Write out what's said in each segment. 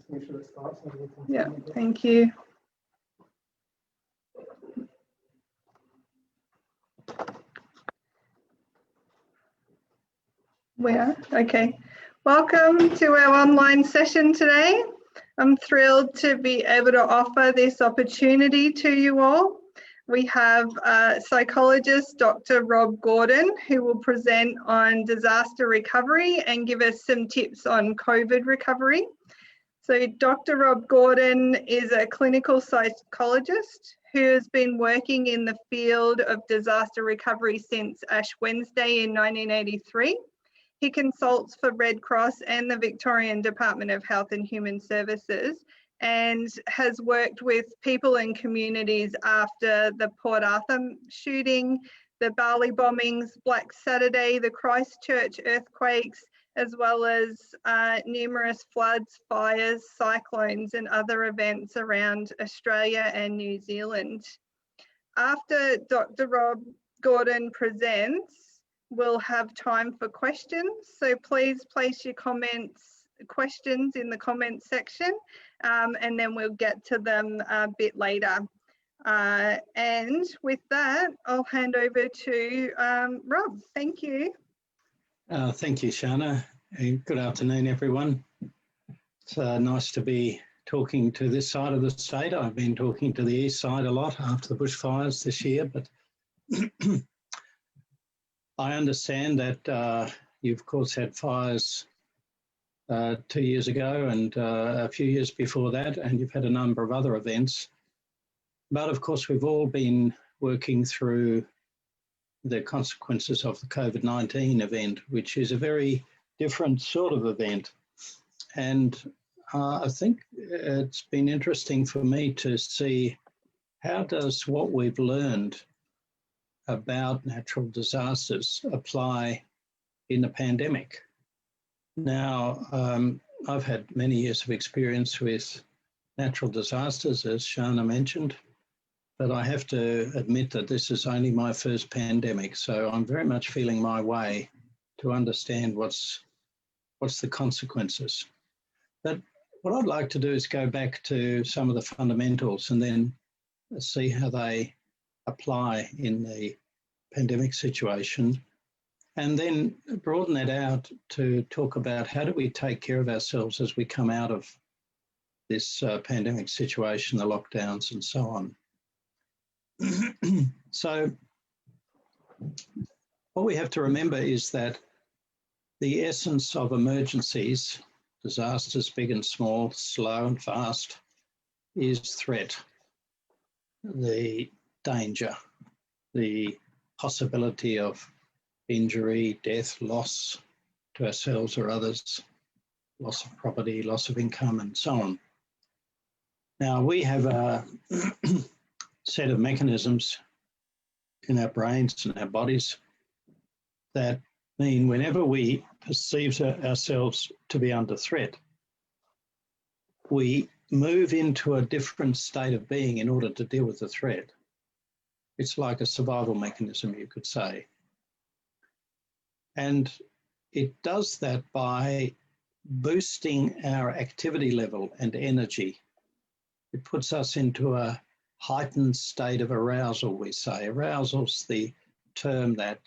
make sure it starts. Yeah, thank you. Okay. Welcome to our online session today. I'm thrilled to be able to offer this opportunity to you all. We have psychologist Dr. Rob Gordon, who will present on disaster recovery and give us some tips on COVID recovery. So Dr. Rob Gordon is a clinical psychologist who has been working in the field of disaster recovery since Ash Wednesday in 1983. He consults for Red Cross and the Victorian Department of Health and Human Services and has worked with people and communities after the Port Arthur shooting, the Bali bombings, Black Saturday, the Christchurch earthquakes, as well as numerous floods, fires, cyclones and other events around Australia and New Zealand. After Dr. Rob Gordon presents, we'll have time for questions. So please place your questions in the comments section and then we'll get to them a bit later. And with that, I'll hand over to Rob. Thank you. Thank you, Shana, and good afternoon, everyone. It's nice to be talking to this side of the state. I've been talking to the east side a lot after the bushfires this year, but I understand that you've, of course, had fires 2 years ago and a few years before that, and you've had a number of other events. But, of course, we've all been working through the consequences of the COVID-19 event, which is a very different sort of event. And I think it's been interesting for me to see how does what we've learned about natural disasters apply in the pandemic. Now, I've had many years of experience with natural disasters, as Shana mentioned, but I have to admit that this is only my first pandemic, so I'm very much feeling my way to understand what's the consequences. But what I'd like to do is go back to some of the fundamentals and then see how they apply in the pandemic situation, and then broaden that out to talk about how do we take care of ourselves as we come out of this pandemic situation, the lockdowns and so on. So what we have to remember is that the essence of emergencies, disasters big and small, slow and fast, is threat, the danger, the possibility of injury, death, loss to ourselves or others, loss of property, loss of income, and so on. Now, we have a set of mechanisms in our brains and our bodies that mean whenever we perceive ourselves to be under threat, we move into a different state of being in order to deal with the threat. It's like a survival mechanism, you could say. And it does that by boosting our activity level and energy. It puts us into a heightened state of arousal, we say. Arousal's the term that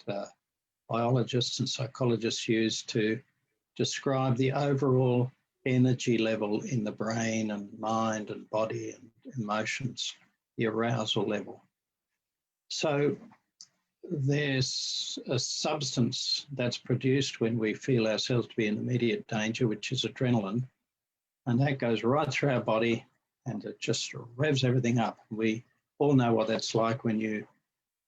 biologists and psychologists use to describe the overall energy level in the brain and mind and body and emotions, the arousal level. So there's a substance that's produced when we feel ourselves to be in immediate danger, which is adrenaline, and that goes right through our body and it just revs everything up. We all know what that's like when you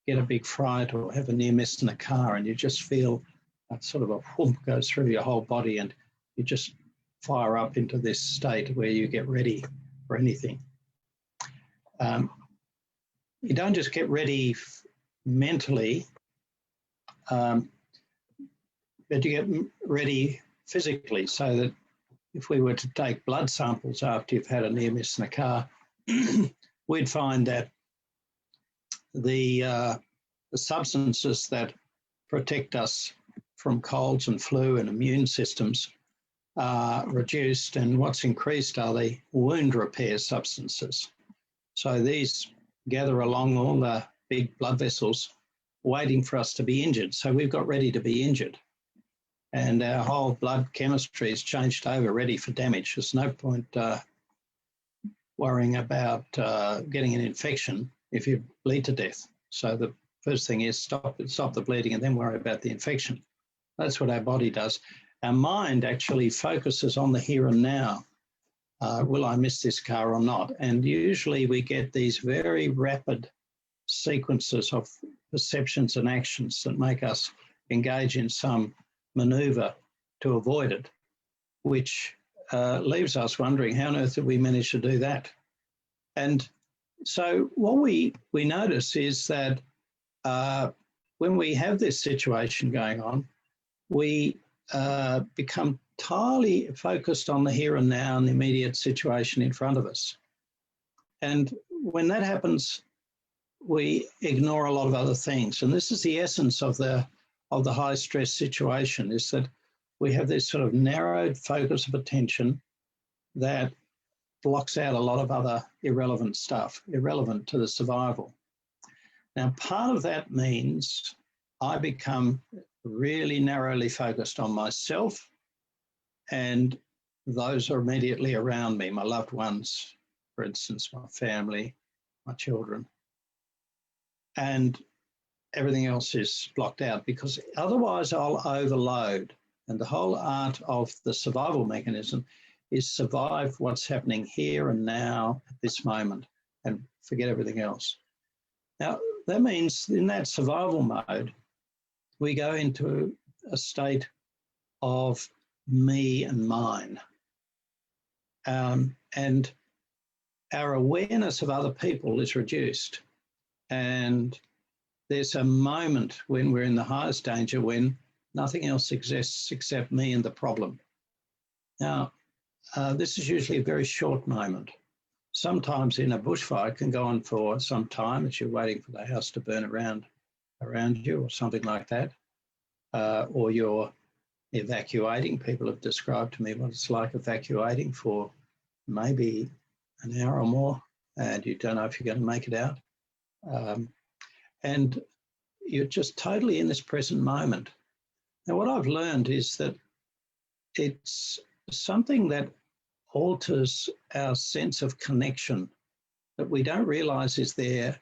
get a big fright or have a near miss in a car and you just feel that sort of a whoomp goes through your whole body and you just fire up into this state where you get ready for anything. You don't just get ready mentally, but you get ready physically, so that if we were to take blood samples after you've had a near miss in a car, we'd find that the substances that protect us from colds and flu and immune systems are reduced, and what's increased are the wound repair substances. So these gather along all the big blood vessels waiting for us to be injured. So we've got ready to be injured. And our whole blood chemistry is changed over, ready for damage. There's no point worrying about getting an infection if you bleed to death. So the first thing is stop the bleeding and then worry about the infection. That's what our body does. Our mind actually focuses on the here and now. Will I miss this car or not? And usually we get these very rapid sequences of perceptions and actions that make us engage in some maneuver to avoid it, which leaves us wondering, how on earth did we manage to do that? And so what we notice is that when we have this situation going on, we become entirely focused on the here and now and the immediate situation in front of us. And when that happens, we ignore a lot of other things. And this is the essence of the high stress situation, is that we have this sort of narrowed focus of attention that blocks out a lot of other irrelevant stuff, irrelevant to the survival. Now, part of that means I become really narrowly focused on myself and those are immediately around me, my loved ones, for instance, my family, my children. And everything else is blocked out, because otherwise I'll overload. And the whole art of the survival mechanism is survive what's happening here and now at this moment and forget everything else. Now, that means in that survival mode, we go into a state of me and mine. And our awareness of other people is reduced. And there's a moment when we're in the highest danger when nothing else exists except me and the problem. Now, this is usually a very short moment. Sometimes in a bushfire it can go on for some time as you're waiting for the house to burn around you or something like that. Or you're evacuating. People have described to me what it's like evacuating for maybe an hour or more, and you don't know if you're going to make it out. And you're just totally in this present moment. Now, what I've learned is that it's something that alters our sense of connection that we don't realize is there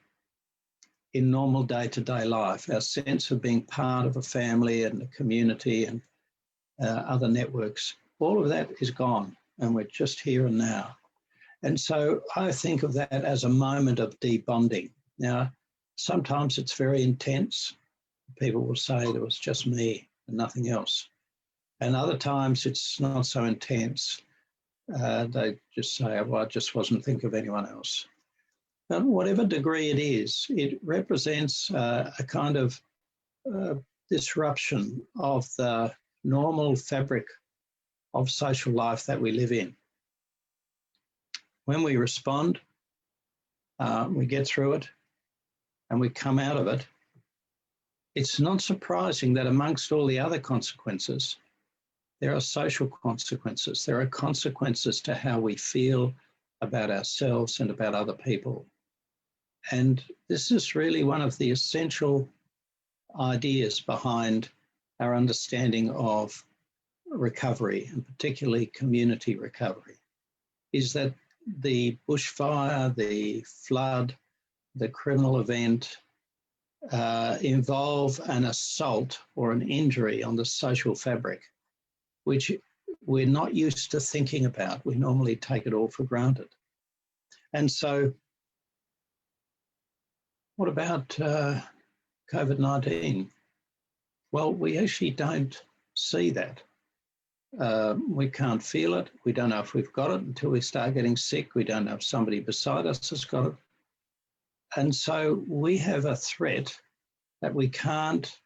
in normal day-to-day life. Our sense of being part of a family and a community and other networks, all of that is gone, and we're just here and now. And so I think of that as a moment of debonding. Now, sometimes it's very intense. People will say there was just me and nothing else. And other times it's not so intense. They just say, well, I just wasn't thinking of anyone else. But whatever degree it is, it represents a kind of disruption of the normal fabric of social life that we live in. When we respond, we get through it and we come out of it, it's not surprising that amongst all the other consequences, there are social consequences. There are consequences to how we feel about ourselves and about other people. And this is really one of the essential ideas behind our understanding of recovery, and particularly community recovery, is that the bushfire, the flood, the criminal event involve an assault or an injury on the social fabric, which we're not used to thinking about. We normally take it all for granted. And so what about COVID-19? Well, we actually don't see that. We can't feel it. We don't know if we've got it until we start getting sick. We don't know if somebody beside us has got it. And so we have a threat that we can't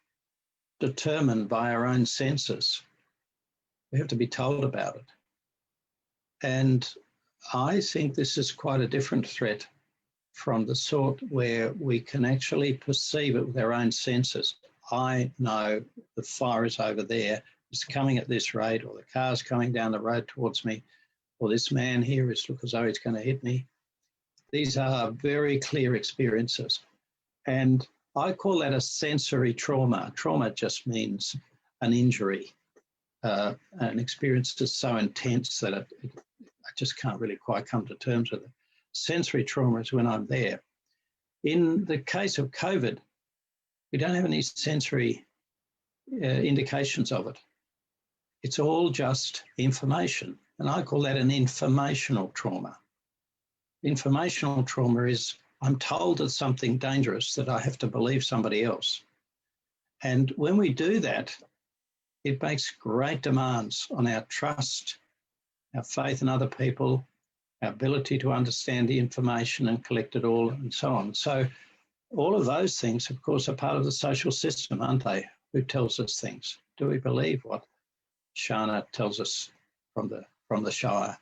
determine by our own senses. We have to be told about it. And I think this is quite a different threat from the sort where we can actually perceive it with our own senses. I know the fire is over there is coming at this rate, or the car's coming down the road towards me, or this man here is look as though he's going to hit me. These are very clear experiences. And I call that a sensory trauma. Trauma just means an injury, an experience that's so intense that I just can't really quite come to terms with it. Sensory trauma is when I'm there. In the case of COVID, we don't have any sensory indications of it. It's all just information. And I call that an informational trauma. Informational trauma is I'm told there's something dangerous that I have to believe somebody else. And when we do that, it makes great demands on our trust, our faith in other people, our ability to understand the information and collect it all, and so on. So all of those things, of course, are part of the social system, aren't they? Who tells us things? Do we believe what Shana tells us from the Shire?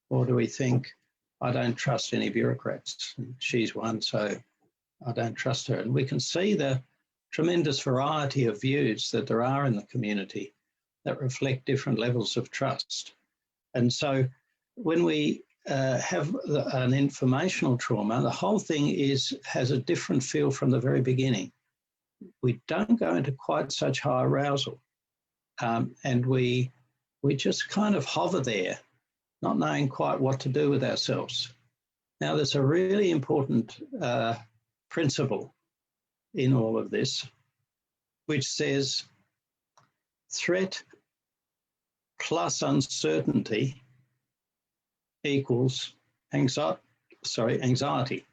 Or do we think, I don't trust any bureaucrats, and she's one, so I don't trust her? And we can see the tremendous variety of views that there are in the community that reflect different levels of trust. And so when we have an informational trauma, the whole thing has a different feel from the very beginning. We don't go into quite such high arousal, and we just kind of hover there, not knowing quite what to do with ourselves. Now, there's a really important principle in all of this, which says threat plus uncertainty equals anxiety.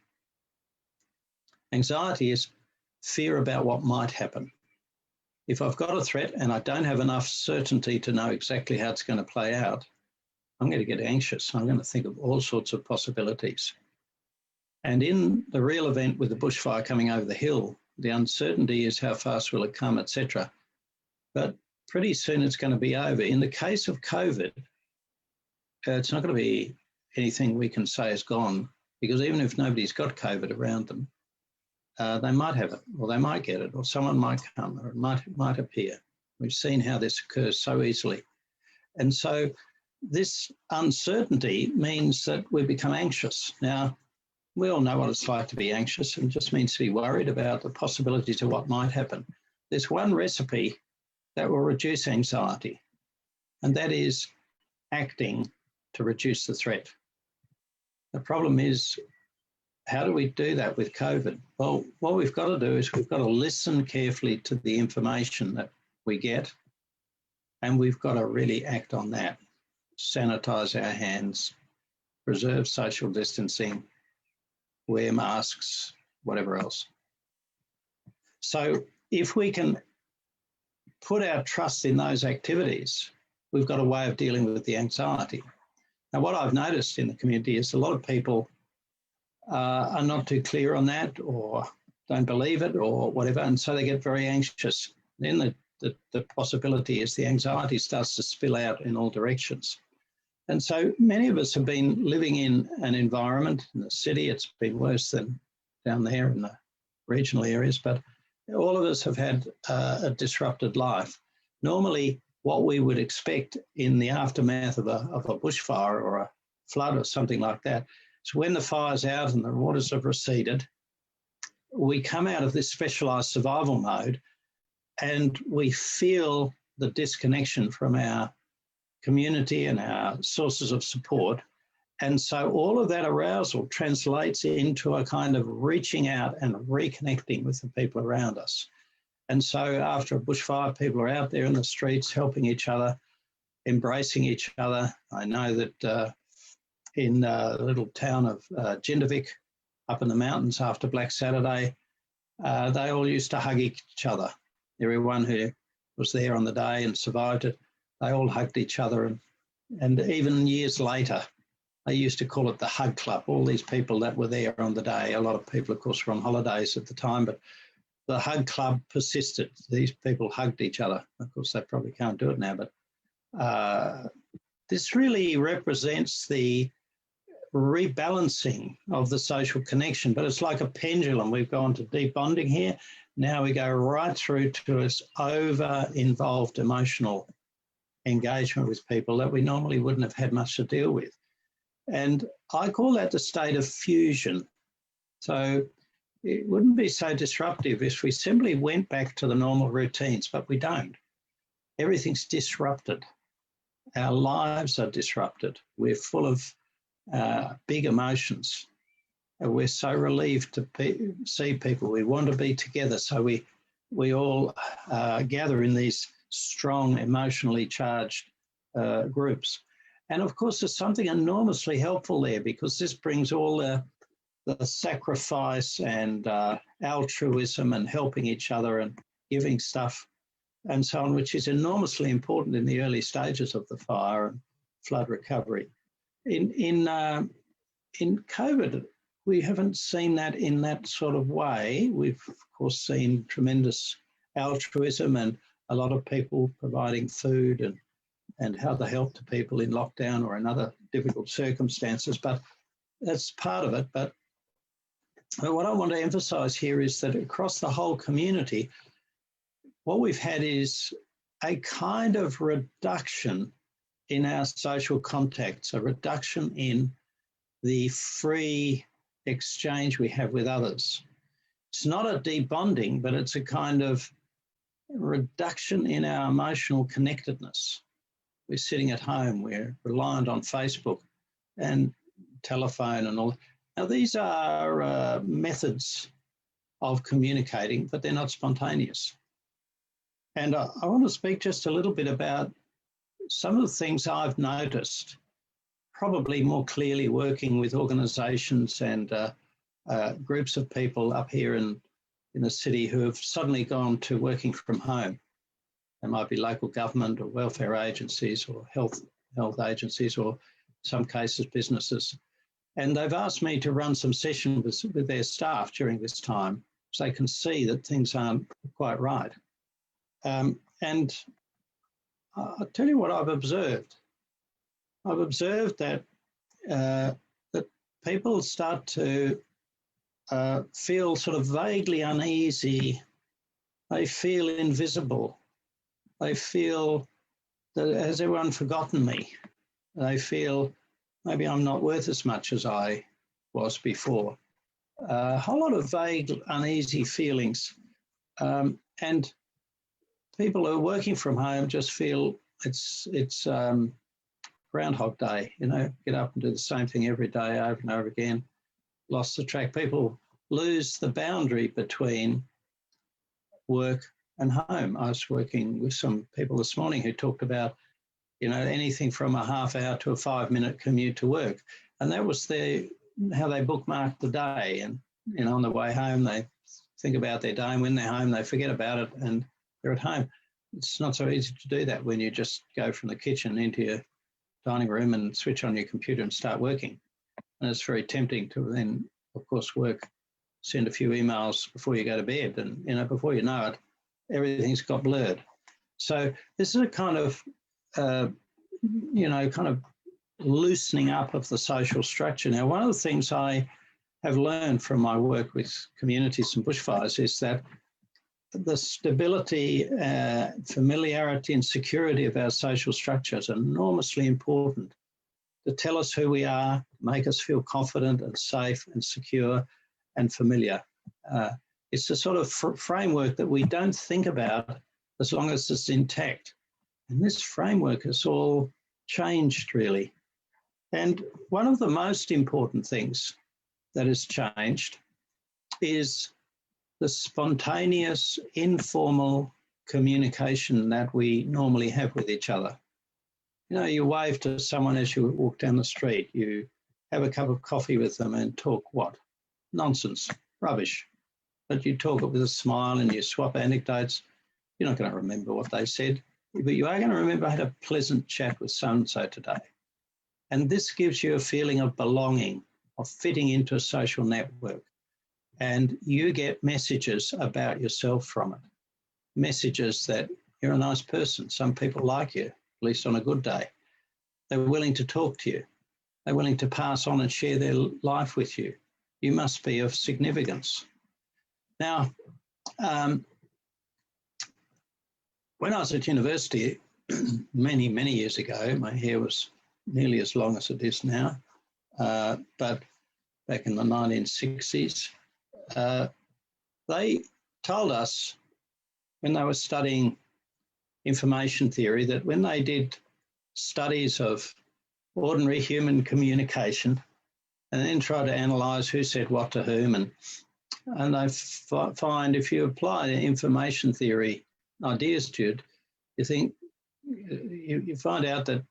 Anxiety is fear about what might happen. If I've got a threat and I don't have enough certainty to know exactly how it's going to play out, I'm going to get anxious. I'm going to think of all sorts of possibilities. And in the real event with the bushfire coming over the hill, the uncertainty is how fast will it come, etc. But pretty soon it's going to be over. In the case of COVID, it's not going to be anything we can say is gone, because even if nobody's got COVID around them, they might have it, or they might get it, or someone might come, or it might appear. We've seen how this occurs so easily. And so this uncertainty means that we become anxious. Now, we all know what it's like to be anxious, and it just means to be worried about the possibilities of what might happen. There's one recipe that will reduce anxiety, and that is acting to reduce the threat. The problem is, how do we do that with COVID? Well, what we've got to do is we've got to listen carefully to the information that we get, and we've got to really act on that. Sanitize our hands, preserve social distancing, wear masks, whatever else. So if we can put our trust in those activities, we've got a way of dealing with the anxiety. Now, what I've noticed in the community is a lot of people are not too clear on that, or don't believe it, or whatever, and so they get very anxious. Then the possibility is the anxiety starts to spill out in all directions. And so many of us have been living in an environment in the city. It's been worse than down there in the regional areas, but all of us have had a disrupted life. Normally, what we would expect in the aftermath of a bushfire or a flood or something like that, is when the fire's out and the waters have receded, we come out of this specialised survival mode and we feel the disconnection from our community and our sources of support. And so all of that arousal translates into a kind of reaching out and reconnecting with the people around us. And so after a bushfire, people are out there in the streets helping each other, embracing each other. I know that in the little town of Jindavik, up in the mountains after Black Saturday, they all used to hug each other. Everyone who was there on the day and survived it, they all hugged each other. And even years later, they used to call it the Hug Club. All these people that were there on the day, a lot of people, of course, were on holidays at the time, but the Hug Club persisted. These people hugged each other. Of course, they probably can't do it now, but this really represents the rebalancing of the social connection, but it's like a pendulum. We've gone to deep bonding here. Now we go right through to this over-involved emotional engagement with people that we normally wouldn't have had much to deal with. And I call that the state of fusion. So it wouldn't be so disruptive if we simply went back to the normal routines, but we don't. Everything's disrupted. Our lives are disrupted. We're full of big emotions. We're so relieved to see people. We want to be together. So we all gather in these strong, emotionally charged groups. And of course, there's something enormously helpful there, because this brings all the sacrifice and altruism and helping each other and giving stuff and so on, which is enormously important in the early stages of the fire and flood recovery. In COVID, we haven't seen that in that sort of way. We've, of course, seen tremendous altruism and a lot of people providing food and how to help to people in lockdown or in other difficult circumstances, but that's part of it. But what I want to emphasise here is that across the whole community, what we've had is a kind of reduction in our social contacts, a reduction in the free exchange we have with others. It's not a debonding, but it's a kind of reduction in our emotional connectedness. We're sitting at home, we're reliant on Facebook and telephone and all. Now, these are methods of communicating, but they're not spontaneous. And I want to speak just a little bit about some of the things I've noticed, probably more clearly working with organisations and groups of people up here in the city who have suddenly gone to working from home. They might be local government or welfare agencies or health agencies, or in some cases businesses. And they've asked me to run some sessions with their staff during this time so they can see that things aren't quite right. And I'll tell you what I've observed. I've observed that that people start to feel sort of vaguely uneasy. They feel invisible. They feel that, has everyone forgotten me? They feel maybe I'm not worth as much as I was before. A whole lot of vague, uneasy feelings. And people who are working from home just feel it's Groundhog Day, get up and do the same thing every day over and over again. Lost the track. People lose the boundary between work and home. I was working with some people this morning who talked about, anything from a half hour to a 5-minute commute to work. And that was how they bookmarked the day. And, on the way home, they think about their day, and when they're home, they forget about it and they're at home. It's not so easy to do that when you just go from the kitchen into your dining room and switch on your computer and start working. And it's very tempting to then, of course, send a few emails before you go to bed. And, before you know it, everything's got blurred. So this is a kind of, kind of loosening up of the social structure. Now, one of the things I have learned from my work with communities and bushfires is that the stability, familiarity and security of our social structures are enormously important to tell us who we are, make us feel confident and safe and secure and familiar. It's a sort of framework that we don't think about as long as it's intact. And this framework has all changed, really. And one of the most important things that has changed is the spontaneous, informal communication that we normally have with each other. You wave to someone as you walk down the street, you have a cup of coffee with them and talk what? Nonsense, rubbish. But you talk it with a smile and you swap anecdotes. You're not going to remember what they said, but you are going to remember I had a pleasant chat with so-and-so today. And this gives you a feeling of belonging, of fitting into a social network. And you get messages about yourself from it. Messages that you're a nice person. Some people like you, at least on a good day. They're willing to talk to you. They're willing to pass on and share their life with you. You must be of significance. Now, when I was at university, many, many years ago. My hair was nearly as long as it is now, but back in the 1960s, they told us when they were studying information theory that when they did studies of ordinary human communication and then try to analyse who said what to whom, and they find if you apply the information theory ideas to it, you find out that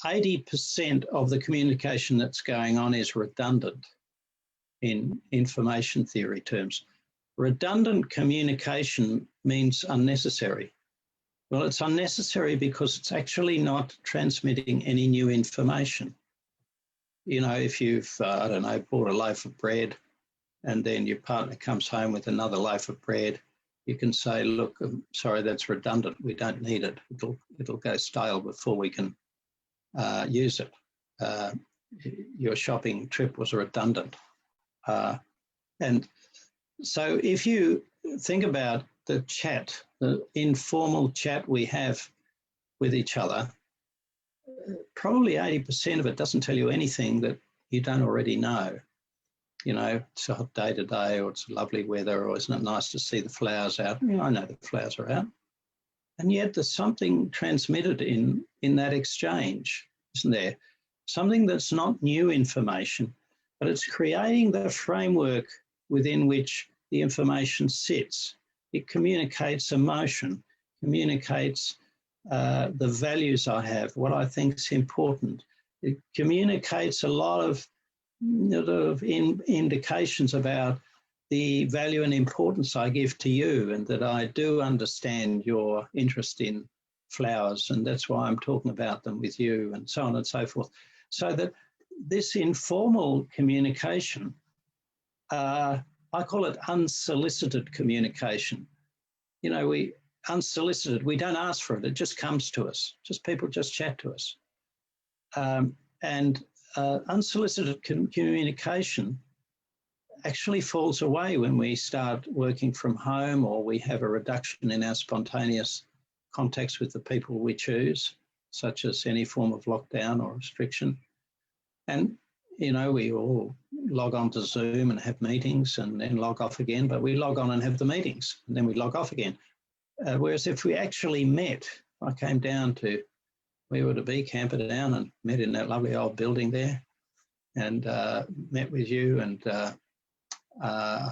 80% of the communication that's going on is redundant in information theory terms. Redundant communication means unnecessary. Well, it's unnecessary because it's actually not transmitting any new information. You know, if you've, I don't know, bought a loaf of bread and then your partner comes home with another loaf of bread, you can say, look, I'm sorry, that's redundant. We don't need it. It'll go stale before we can use it. Your shopping trip was redundant. And so if you think about the chat, the informal chat we have with each other, probably 80% of it doesn't tell you anything that you don't already know. You know, it's a hot day today, or it's lovely weather, or isn't it nice to see the flowers out? You know, I know the flowers are out. And yet there's something transmitted in that exchange, isn't there? Something that's not new information, but it's creating the framework within which the information sits. It communicates emotion, communicates the values I have, what I think is important. It communicates a lot of indications about the value and importance I give to you, and that I do understand your interest in flowers, and that's why I'm talking about them with you, and so on and so forth. So that this informal communication, I call it unsolicited communication. You know, unsolicited, we don't ask for it, it just comes to us. People just chat to us. Unsolicited communication actually falls away when we start working from home, or we have a reduction in our spontaneous contacts with the people we choose, such as any form of lockdown or restriction. And, you know, we all log on to Zoom and have meetings and then log off again, but we log on and have the meetings and then we log off again. Whereas if we actually met, I came down to where we were to be, Camperdown, and met in that lovely old building there, and met with you, and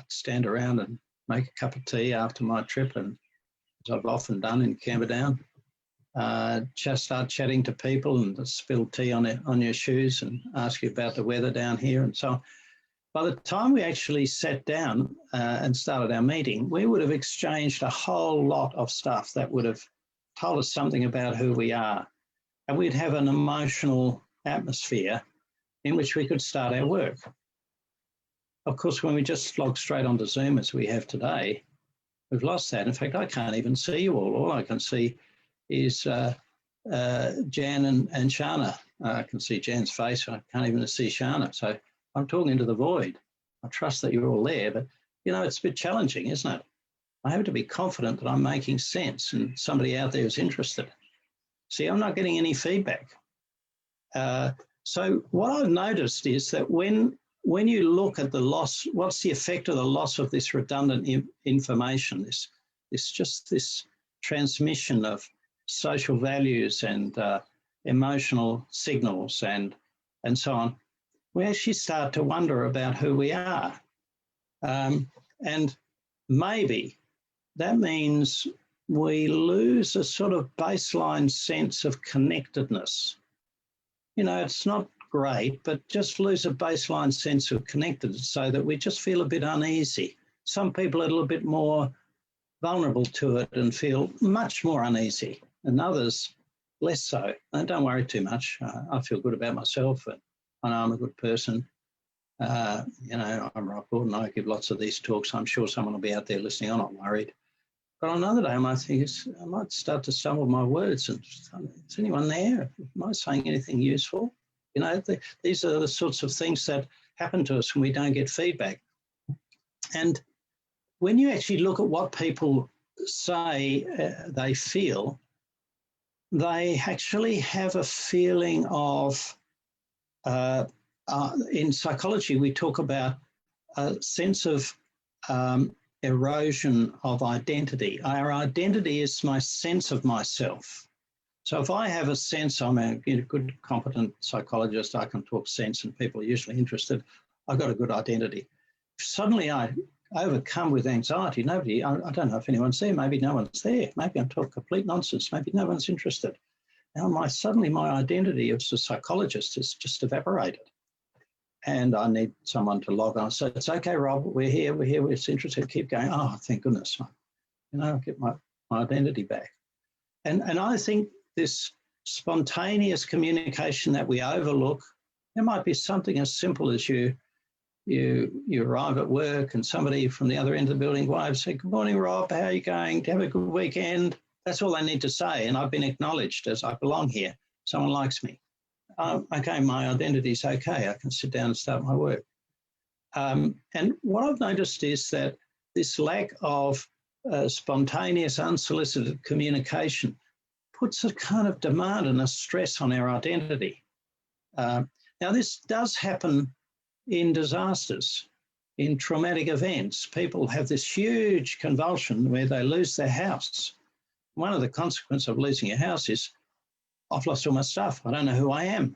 stand around and make a cup of tea after my trip, and as I've often done in Camperdown, just start chatting to people and spill tea on your shoes and ask you about the weather down here and so on. By the time we actually sat down and started our meeting, we would have exchanged a whole lot of stuff that would have told us something about who we are. And we'd have an emotional atmosphere in which we could start our work. Of course, when we just log straight onto Zoom as we have today, we've lost that. In fact, I can't even see you all. All I can see is Jan and Shana. I can see Jan's face. I can't even see Shana. So I'm talking into the void. I trust that you're all there, but, you know, it's a bit challenging, isn't it? I have to be confident that I'm making sense and somebody out there is interested. See, I'm not getting any feedback. So what I've noticed is that when you look at the loss, what's the effect of the loss of this redundant information, this transmission of social values and emotional signals and so on, we actually start to wonder about who we are. And maybe that means we lose a sort of baseline sense of connectedness. You know, it's not great, but just lose a baseline sense of connectedness so that we just feel a bit uneasy. Some people are a little bit more vulnerable to it and feel much more uneasy, and others less so. And don't worry too much. I feel good about myself, and I know I'm a good person. You know, I'm Rob Gordon. I give lots of these talks. I'm sure someone will be out there listening. I'm not worried. But on another day, I might start to stumble my words and is anyone there? Am I saying anything useful? You know, these are the sorts of things that happen to us when we don't get feedback. And when you actually look at what people say they feel, they actually have a feeling of, in psychology, we talk about a sense of erosion of identity. Our identity is my sense of myself. So if I have a sense, I'm a good, competent psychologist, I can talk sense and people are usually interested, I've got a good identity. If suddenly I overcome with anxiety, I don't know if anyone's there, maybe no one's there, maybe I'm talking complete nonsense, maybe no one's interested. Now suddenly my identity as a psychologist has just evaporated. And I need someone to log on. So it's okay, Rob, we're here, we're interested, keep going. Oh, thank goodness, I'll get my identity back. And I think this spontaneous communication that we overlook, there might be something as simple as you arrive at work and somebody from the other end of the building waves, say, good morning, Rob, how are you going? Do you have a good weekend? That's all I need to say. And I've been acknowledged as I belong here. Someone likes me. Okay, my identity's okay. I can sit down and start my work. And what I've noticed is that this lack of spontaneous, unsolicited communication puts a kind of demand and a stress on our identity. Now, this does happen in disasters, in traumatic events. People have this huge convulsion where they lose their house. One of the consequences of losing your house is, I've lost all my stuff. I don't know who I am.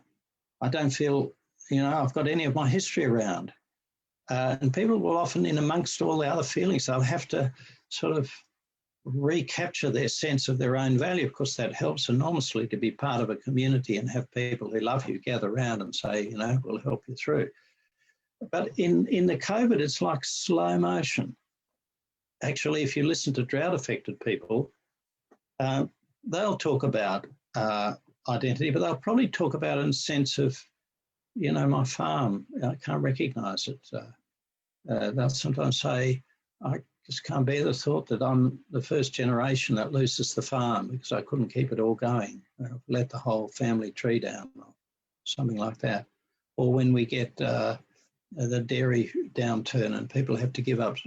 I don't feel, I've got any of my history around. And people will often, in amongst all the other feelings, they'll have to sort of recapture their sense of their own value. Of course, that helps enormously to be part of a community and have people who love you gather around and say, we'll help you through. But in the COVID, it's like slow motion. Actually, if you listen to drought-affected people, they'll talk about identity, but they'll probably talk about it in the sense of, my farm, I can't recognise it. They'll sometimes say, I just can't bear the thought that I'm the first generation that loses the farm because I couldn't keep it all going. I've let the whole family tree down or something like that. Or when we get the dairy downturn and people have to give up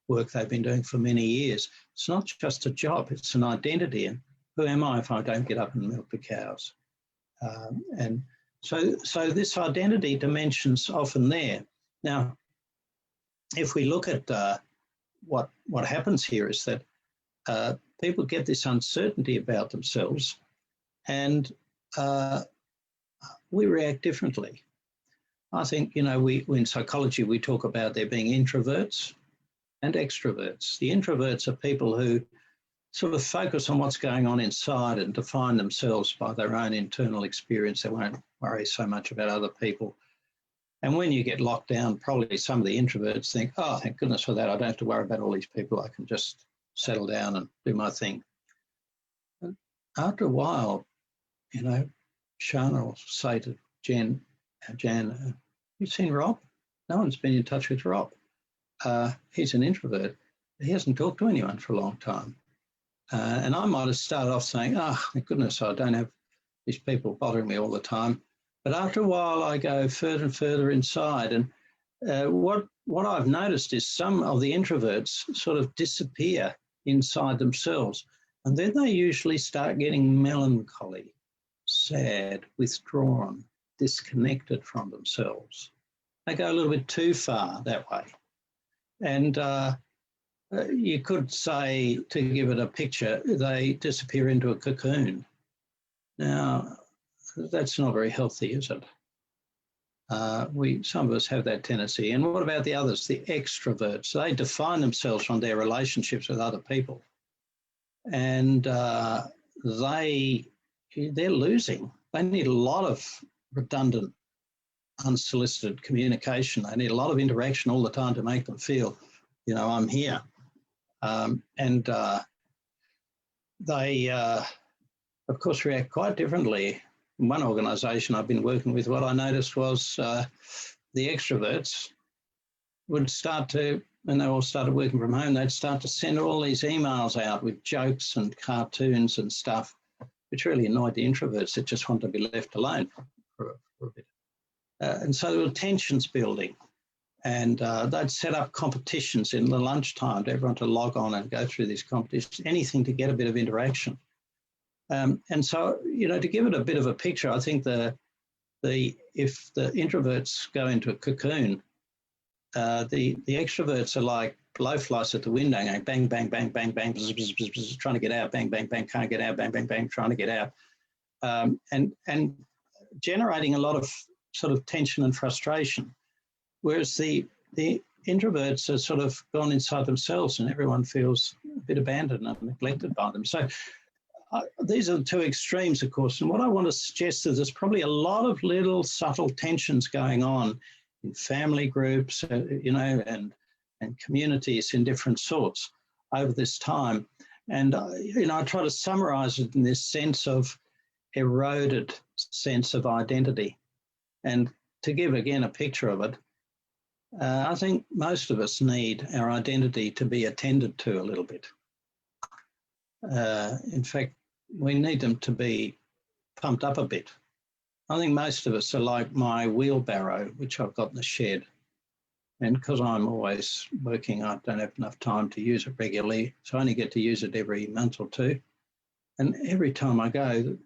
work they've been doing for many years. It's not just a job, it's an identity. And who am I if I don't get up and milk the cows? And so this identity dimension's often there. Now, if we look at what happens here is that people get this uncertainty about themselves and we react differently. I think, we in psychology, we talk about there being introverts and extroverts. The introverts are people who sort of focus on what's going on inside and define themselves by their own internal experience. They won't worry so much about other people. And when you get locked down, probably some of the introverts think, oh, thank goodness for that. I don't have to worry about all these people. I can just settle down and do my thing. And after a while, Shana will say to Jan, you seen Rob? No one's been in touch with Rob. He's an introvert. He hasn't talked to anyone for a long time. And I might have started off saying, oh, thank goodness, I don't have these people bothering me all the time. But after a while, I go further and further inside. And what I've noticed is some of the introverts sort of disappear inside themselves. And then they usually start getting melancholy, sad, withdrawn, disconnected from themselves. They go a little bit too far that way. And you could say, to give it a picture, they disappear into a cocoon. Now, that's not very healthy, is it? Some of us have that tendency. And what about the others, the extroverts? They define themselves on their relationships with other people. And they're losing. They need a lot of redundant, unsolicited communication. They need a lot of interaction all the time to make them feel, I'm here. They, of course, react quite differently. In one organisation I've been working with, what I noticed was the extroverts would start to, when they all started working from home, they'd start to send all these emails out with jokes and cartoons and stuff, which really annoyed the introverts that just want to be left alone for a bit. And so there were tensions building. And they'd set up competitions in the lunchtime to everyone to log on and go through these competitions, anything to get a bit of interaction. And so, you know, to give it a bit of a picture, I think if the introverts go into a cocoon, the extroverts are like blowflies at the window, going bang, bang, bang, bang, bang, bzz, bzz, bzz, bzz, trying to get out, bang, bang, bang, can't get out, bang, bang, bang, trying to get out, and generating a lot of sort of tension and frustration. Whereas the introverts are sort of gone inside themselves, and everyone feels a bit abandoned and neglected by them. So these are the two extremes, of course. And what I want to suggest is there's probably a lot of little subtle tensions going on in family groups, you know, and communities in different sorts over this time. And, you know, I try to summarize it in this sense of eroded sense of identity. And to give, again, a picture of it, I think most of us need our identity to be attended to a little bit. In fact, we need them to be pumped up a bit. I think most of us are like my wheelbarrow, which I've got in the shed. And because I'm always working, I don't have enough time to use it regularly. So I only get to use it every month or two. And every time I go,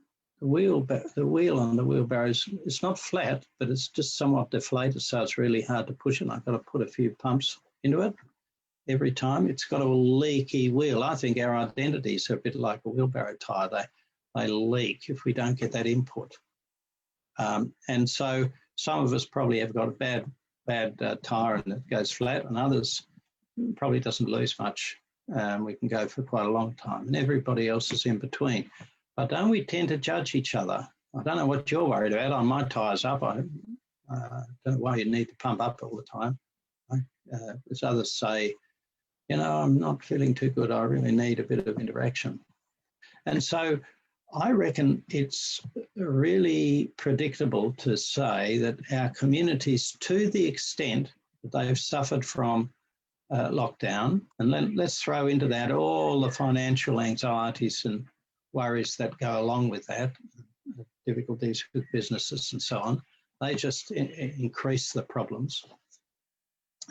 the wheel on the wheelbarrow is not flat, but it's just somewhat deflated. So it's really hard to push it. And I've got to put a few pumps into it every time. It's got a leaky wheel. I think our identities are a bit like a wheelbarrow tire. They leak if we don't get that input. And so some of us probably have got a bad tire and it goes flat, and others probably doesn't lose much. We can go for quite a long time, and everybody else is in between. But don't we tend to judge each other? I don't know what you're worried about. My tire's up. I don't know why you need to pump up all the time. As others say, you know, I'm not feeling too good. I really need a bit of interaction. And so I reckon it's really predictable to say that our communities, to the extent that they've suffered from lockdown, and let's throw into that all the financial anxieties and worries that go along with that, difficulties with businesses and so on, they just increase the problems.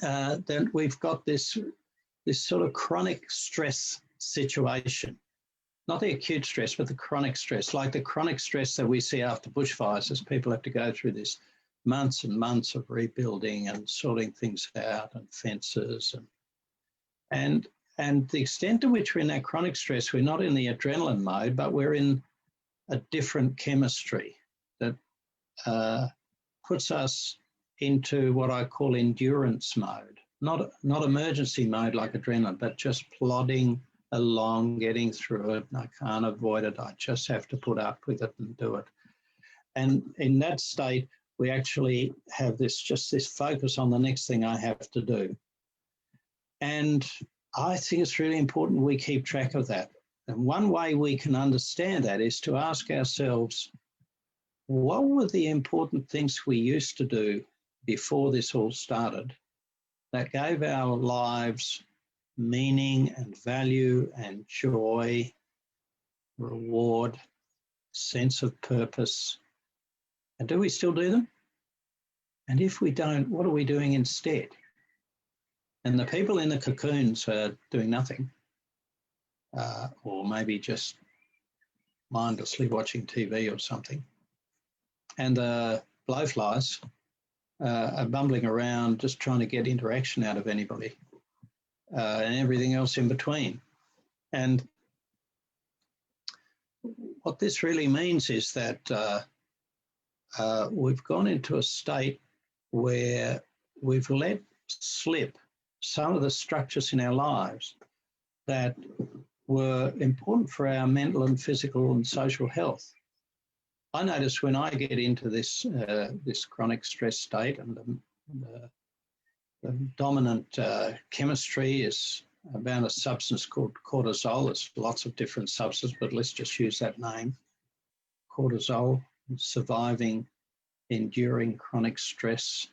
Then we've got this sort of chronic stress situation. Not the acute stress, but the chronic stress, like the chronic stress that we see after bushfires, as people have to go through this months and months of rebuilding and sorting things out and fences. And the extent to which we're in that chronic stress, we're not in the adrenaline mode, but we're in a different chemistry that puts us into what I call endurance mode, not emergency mode like adrenaline, but just plodding along, getting through it. I can't avoid it. I just have to put up with it and do it. And in that state, we actually have this focus on the next thing I have to do. And I think it's really important we keep track of that. And one way we can understand that is to ask ourselves, what were the important things we used to do before this all started that gave our lives meaning and value and joy, reward, sense of purpose? And do we still do them? And if we don't, what are we doing instead? And the people in the cocoons are doing nothing, or maybe just mindlessly watching TV or something. And the blowflies are bumbling around just trying to get interaction out of anybody. And everything else in between. And what this really means is that we've gone into a state where we've let slip some of the structures in our lives that were important for our mental and physical and social health. I notice when I get into this chronic stress state, and the dominant chemistry is about a substance called cortisol. There's lots of different substances, but let's just use that name. Cortisol, surviving, enduring chronic stress.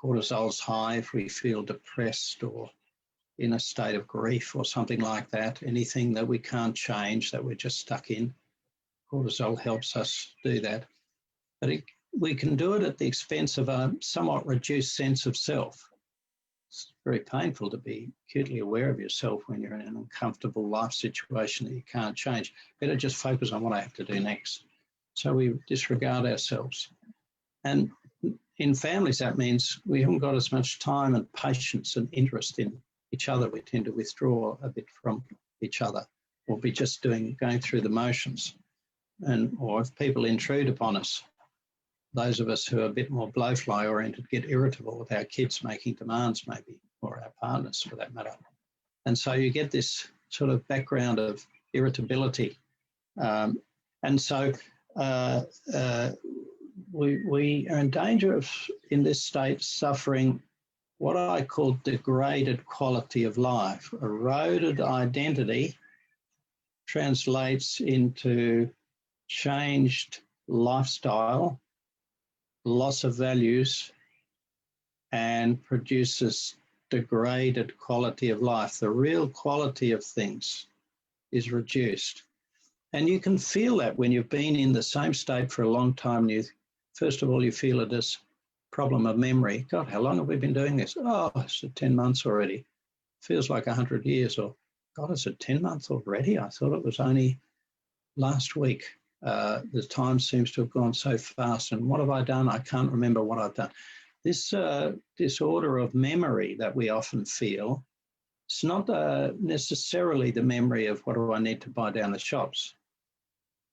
Cortisol's high if we feel depressed or in a state of grief or something like that. Anything that we can't change, that we're just stuck in. Cortisol helps us do that. But we can do it at the expense of a somewhat reduced sense of self. It's very painful to be acutely aware of yourself when you're in an uncomfortable life situation that you can't change. Better just focus on what I have to do next. So we disregard ourselves. And in families, that means we haven't got as much time and patience and interest in each other. We tend to withdraw a bit from each other, or be just going through the motions. Or if people intrude upon us, those of us who are a bit more blowfly oriented get irritable with our kids making demands, maybe, or our partners for that matter. And so you get this sort of background of irritability. And so we are in danger of, in this state, suffering what I call degraded quality of life. Eroded identity translates into changed lifestyle, loss of values, and produces degraded quality of life. The real quality of things is reduced. And you can feel that when you've been in the same state for a long time. First of all, you feel it as a problem of memory. God, how long have we been doing this? Oh, it's 10 months already. Feels like 100 years. Or, God, is it 10 months already? I thought it was only last week. The time seems to have gone so fast. And what have I done? I can't remember what I've done. This disorder of memory that we often feel, it's not necessarily the memory of what do I need to buy down the shops.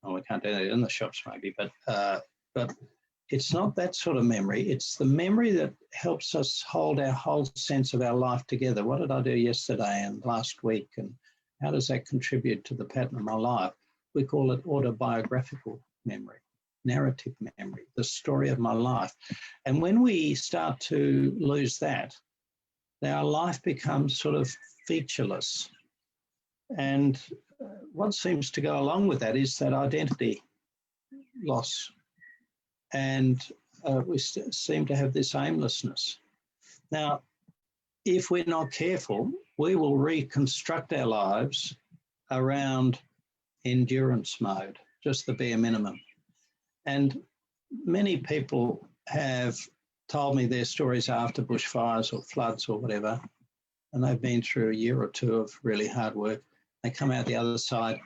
Oh, we can't do that in the shops maybe, but it's not that sort of memory. It's the memory that helps us hold our whole sense of our life together. What did I do yesterday and last week? And how does that contribute to the pattern of my life? We call it autobiographical memory, narrative memory, the story of my life. And when we start to lose that, our life becomes sort of featureless. And what seems to go along with that is that identity loss. And we seem to have this aimlessness. Now, if we're not careful, we will reconstruct our lives around endurance mode, just the bare minimum. And many people have told me their stories after bushfires or floods or whatever, and they've been through a year or two of really hard work. They come out the other side,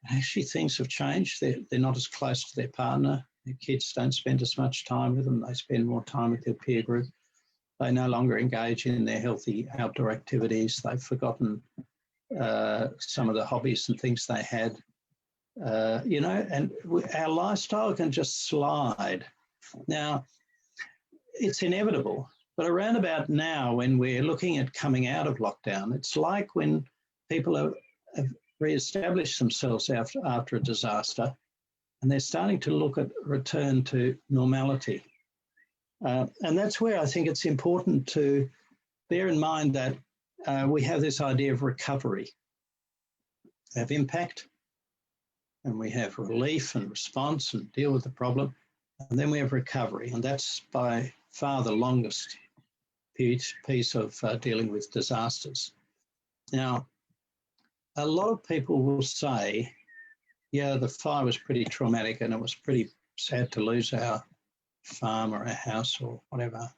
and actually things have changed. They're not as close to their partner. Their kids don't spend as much time with them. They spend more time with their peer group. They no longer engage in their healthy outdoor activities. They've forgotten some of the hobbies and things they had. And our lifestyle can just slide. Now, it's inevitable, but around about now, when we're looking at coming out of lockdown, it's like when people have re-established themselves after a disaster, and they're starting to look at return to normality. And that's where I think it's important to bear in mind that we have this idea of recovery. We have impact, and we have relief and response and deal with the problem. And then we have recovery, and that's by far the longest piece of dealing with disasters. Now, a lot of people will say, yeah, the fire was pretty traumatic and it was pretty sad to lose our farm or our house or whatever.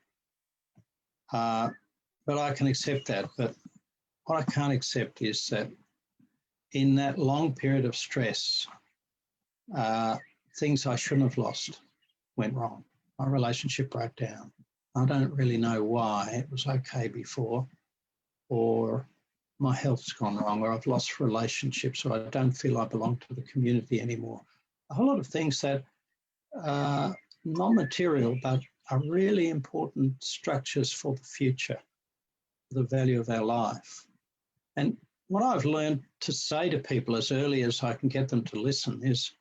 But I can accept that. But what I can't accept is that in that long period of stress, things I shouldn't have lost went wrong. My relationship broke down. I don't really know why. It was okay before, or my health's gone wrong, or I've lost relationships, or I don't feel I belong to the community anymore. A whole lot of things that are not material, but are really important structures for the future, the value of our life. And what I've learned to say to people as early as I can get them to listen is,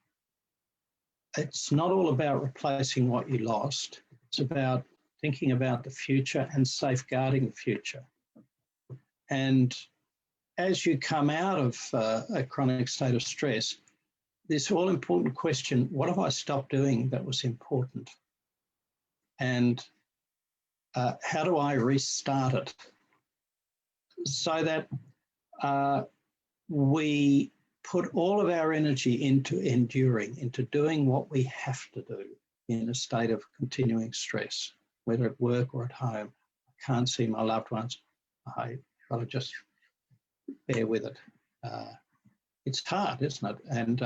it's not all about replacing what you lost. It's about thinking about the future and safeguarding the future. And as you come out of a chronic state of stress, this all-important question, what have I stopped doing that was important? And how do I restart it? So that we put all of our energy into enduring, into doing what we have to do in a state of continuing stress, whether at work or at home. I can't see my loved ones. I've got to just bear with it. It's hard, isn't it? And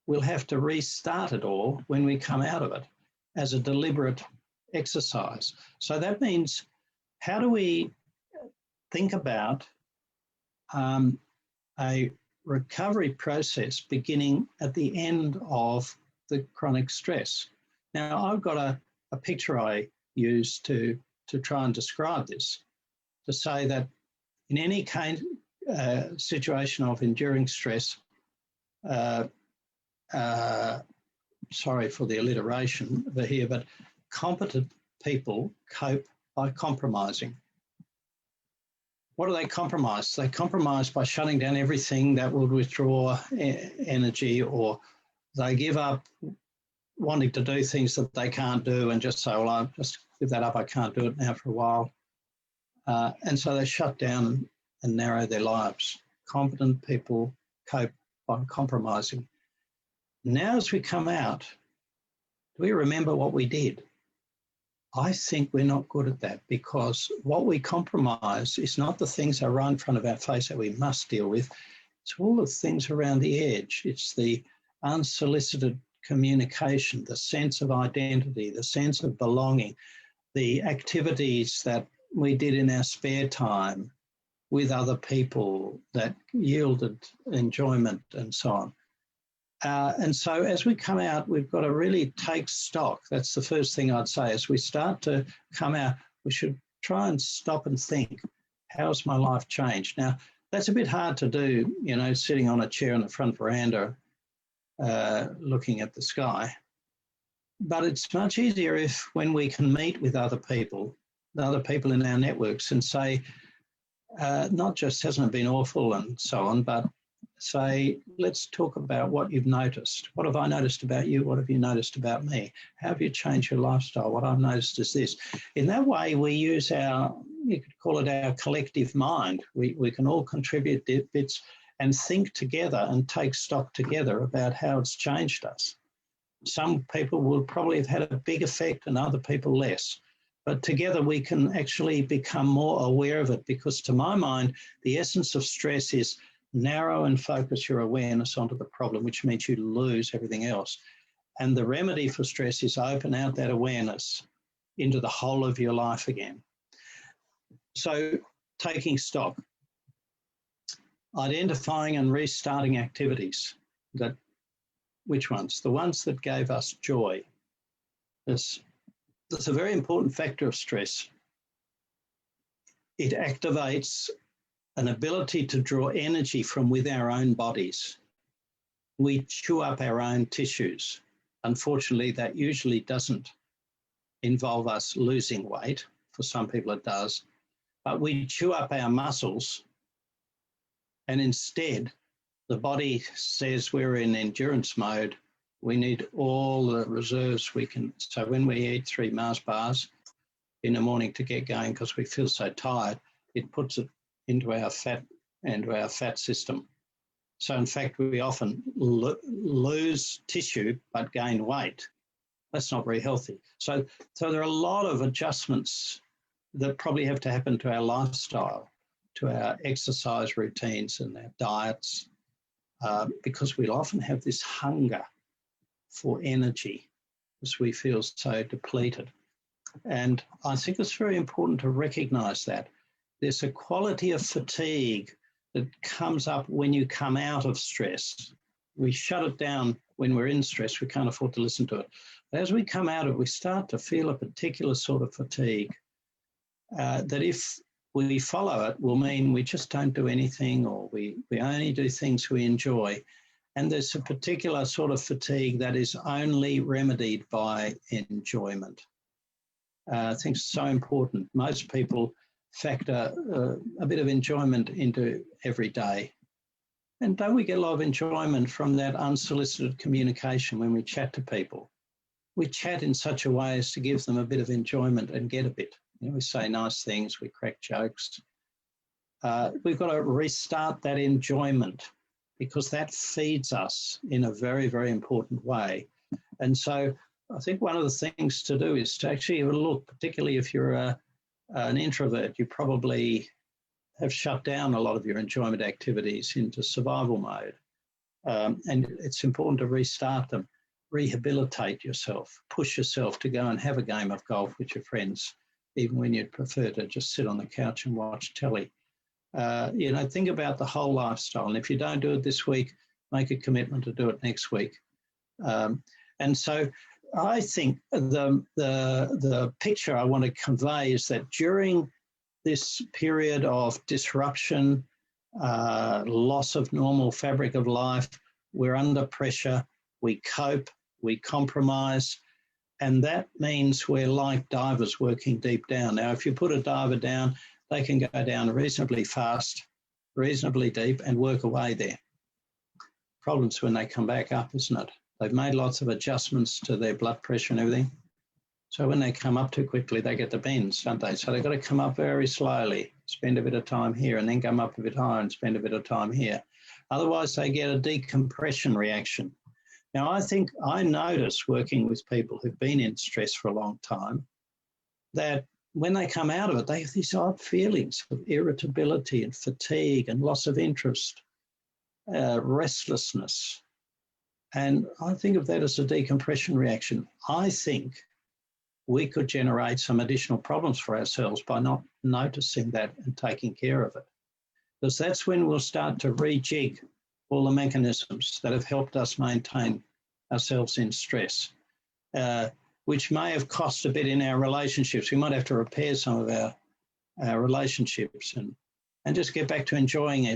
we'll have to restart it all when we come out of it as a deliberate exercise. So that means, how do we think about a recovery process beginning at the end of the chronic stress? Now, I've got a picture I use to try and describe this, to say that in any kind situation of enduring stress, sorry for the alliteration over here, but competent people cope by compromising. What do they compromise? They compromise by shutting down everything that will withdraw energy, or they give up wanting to do things that they can't do and just say, well, I'll just give that up, I can't do it now for a while. And so they shut down and narrow their lives. Competent people cope by compromising. Now, as we come out, do we remember what we did? I think we're not good at that, because what we compromise is not the things that are right in front of our face that we must deal with. It's all the things around the edge. It's the unsolicited communication, the sense of identity, the sense of belonging, the activities that we did in our spare time with other people that yielded enjoyment and so on. And so as we come out, we've got to really take stock. That's the first thing I'd say. As we start to come out, we should try and stop and think, how's my life changed? Now, that's a bit hard to do, you know, sitting on a chair in the front veranda, looking at the sky. But it's much easier if, when we can meet with other people in our networks, and say, not just hasn't it been awful and so on, but say, let's talk about what you've noticed. What have I noticed about you? What have you noticed about me? How have you changed your lifestyle? What I've noticed is this. In that way, we use our, you could call it our collective mind. We can all contribute bits and think together and take stock together about how it's changed us. Some people will probably have had a big effect and other people less. But together we can actually become more aware of it, because to my mind, the essence of stress is narrow and focus your awareness onto the problem, which means you lose everything else. And the remedy for stress is open out that awareness into the whole of your life again. So taking stock, identifying and restarting activities. Which ones? The ones that gave us joy. That's a very important factor of stress. It activates an ability to draw energy from within our own bodies. We chew up our own tissues. Unfortunately, that usually doesn't involve us losing weight. For some people it does. But we chew up our muscles, and instead the body says we're in endurance mode. We need all the reserves we can. So when we eat 3 Mars bars in the morning to get going because we feel so tired, it puts it into our fat system. So in fact, we often lose tissue but gain weight. That's not very healthy. So there are a lot of adjustments that probably have to happen to our lifestyle, to our exercise routines and our diets, because we'll often have this hunger for energy as we feel so depleted. And I think it's very important to recognise that. There's a quality of fatigue that comes up when you come out of stress. We shut it down when we're in stress. We can't afford to listen to it. But as we come out of it, we start to feel a particular sort of fatigue that if we follow it will mean we just don't do anything, or we only do things we enjoy. And there's a particular sort of fatigue that is only remedied by enjoyment. I think it's so important. Most people factor a bit of enjoyment into every day. And don't we get a lot of enjoyment from that unsolicited communication when we chat to people? We chat in such a way as to give them a bit of enjoyment and get a bit. You know, we say nice things, we crack jokes. We've got to restart that enjoyment, because that feeds us in a very, very important way. And so I think one of the things to do is to actually have a look, particularly if you're an introvert, you probably have shut down a lot of your enjoyment activities into survival mode. And it's important to restart them, rehabilitate yourself, push yourself to go and have a game of golf with your friends, even when you'd prefer to just sit on the couch and watch telly. Think about the whole lifestyle. And if you don't do it this week, make a commitment to do it next week. And so I think the picture I want to convey is that during this period of disruption, loss of normal fabric of life, we're under pressure, we cope, we compromise, and that means we're like divers working deep down. Now, if you put a diver down, they can go down reasonably fast, reasonably deep, and work away there. Problem's when they come back up, isn't it? They've made lots of adjustments to their blood pressure and everything. So when they come up too quickly, they get the bends, don't they? So they've got to come up very slowly, spend a bit of time here, and then come up a bit higher and spend a bit of time here. Otherwise, they get a decompression reaction. Now, I notice working with people who've been in stress for a long time that when they come out of it, they have these odd feelings of irritability and fatigue and loss of interest, restlessness. And I think of that as a decompression reaction. I think we could generate some additional problems for ourselves by not noticing that and taking care of it. Because that's when we'll start to rejig all the mechanisms that have helped us maintain ourselves in stress, which may have cost a bit in our relationships. We might have to repair some of our relationships and just get back to enjoying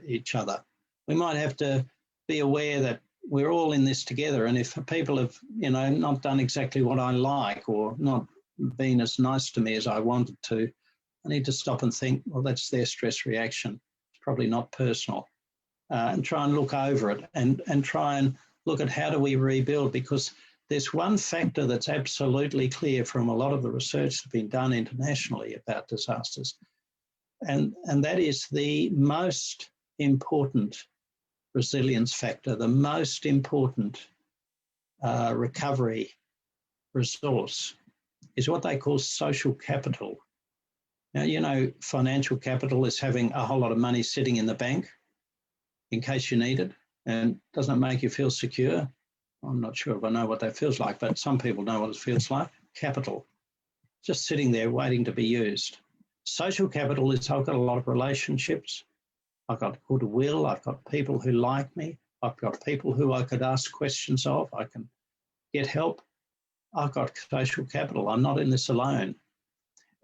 each other. We might have to be aware that we're all in this together, and if people have, not done exactly what I like or not been as nice to me as I wanted to, I need to stop and think, well, that's their stress reaction. It's probably not personal. And try and look over it and try and look at how do we rebuild, because there's one factor that's absolutely clear from a lot of the research that's been done internationally about disasters, and that is the most important resilience factor, the most important recovery resource is what they call social capital. Now, financial capital is having a whole lot of money sitting in the bank in case you need it. And doesn't it make you feel secure? I'm not sure if I know what that feels like, but some people know what it feels like. Capital, just sitting there waiting to be used. Social capital is I've got a lot of relationships. I've got goodwill. I've got people who like me. I've got people who I could ask questions of. I can get help. I've got social capital. I'm not in this alone.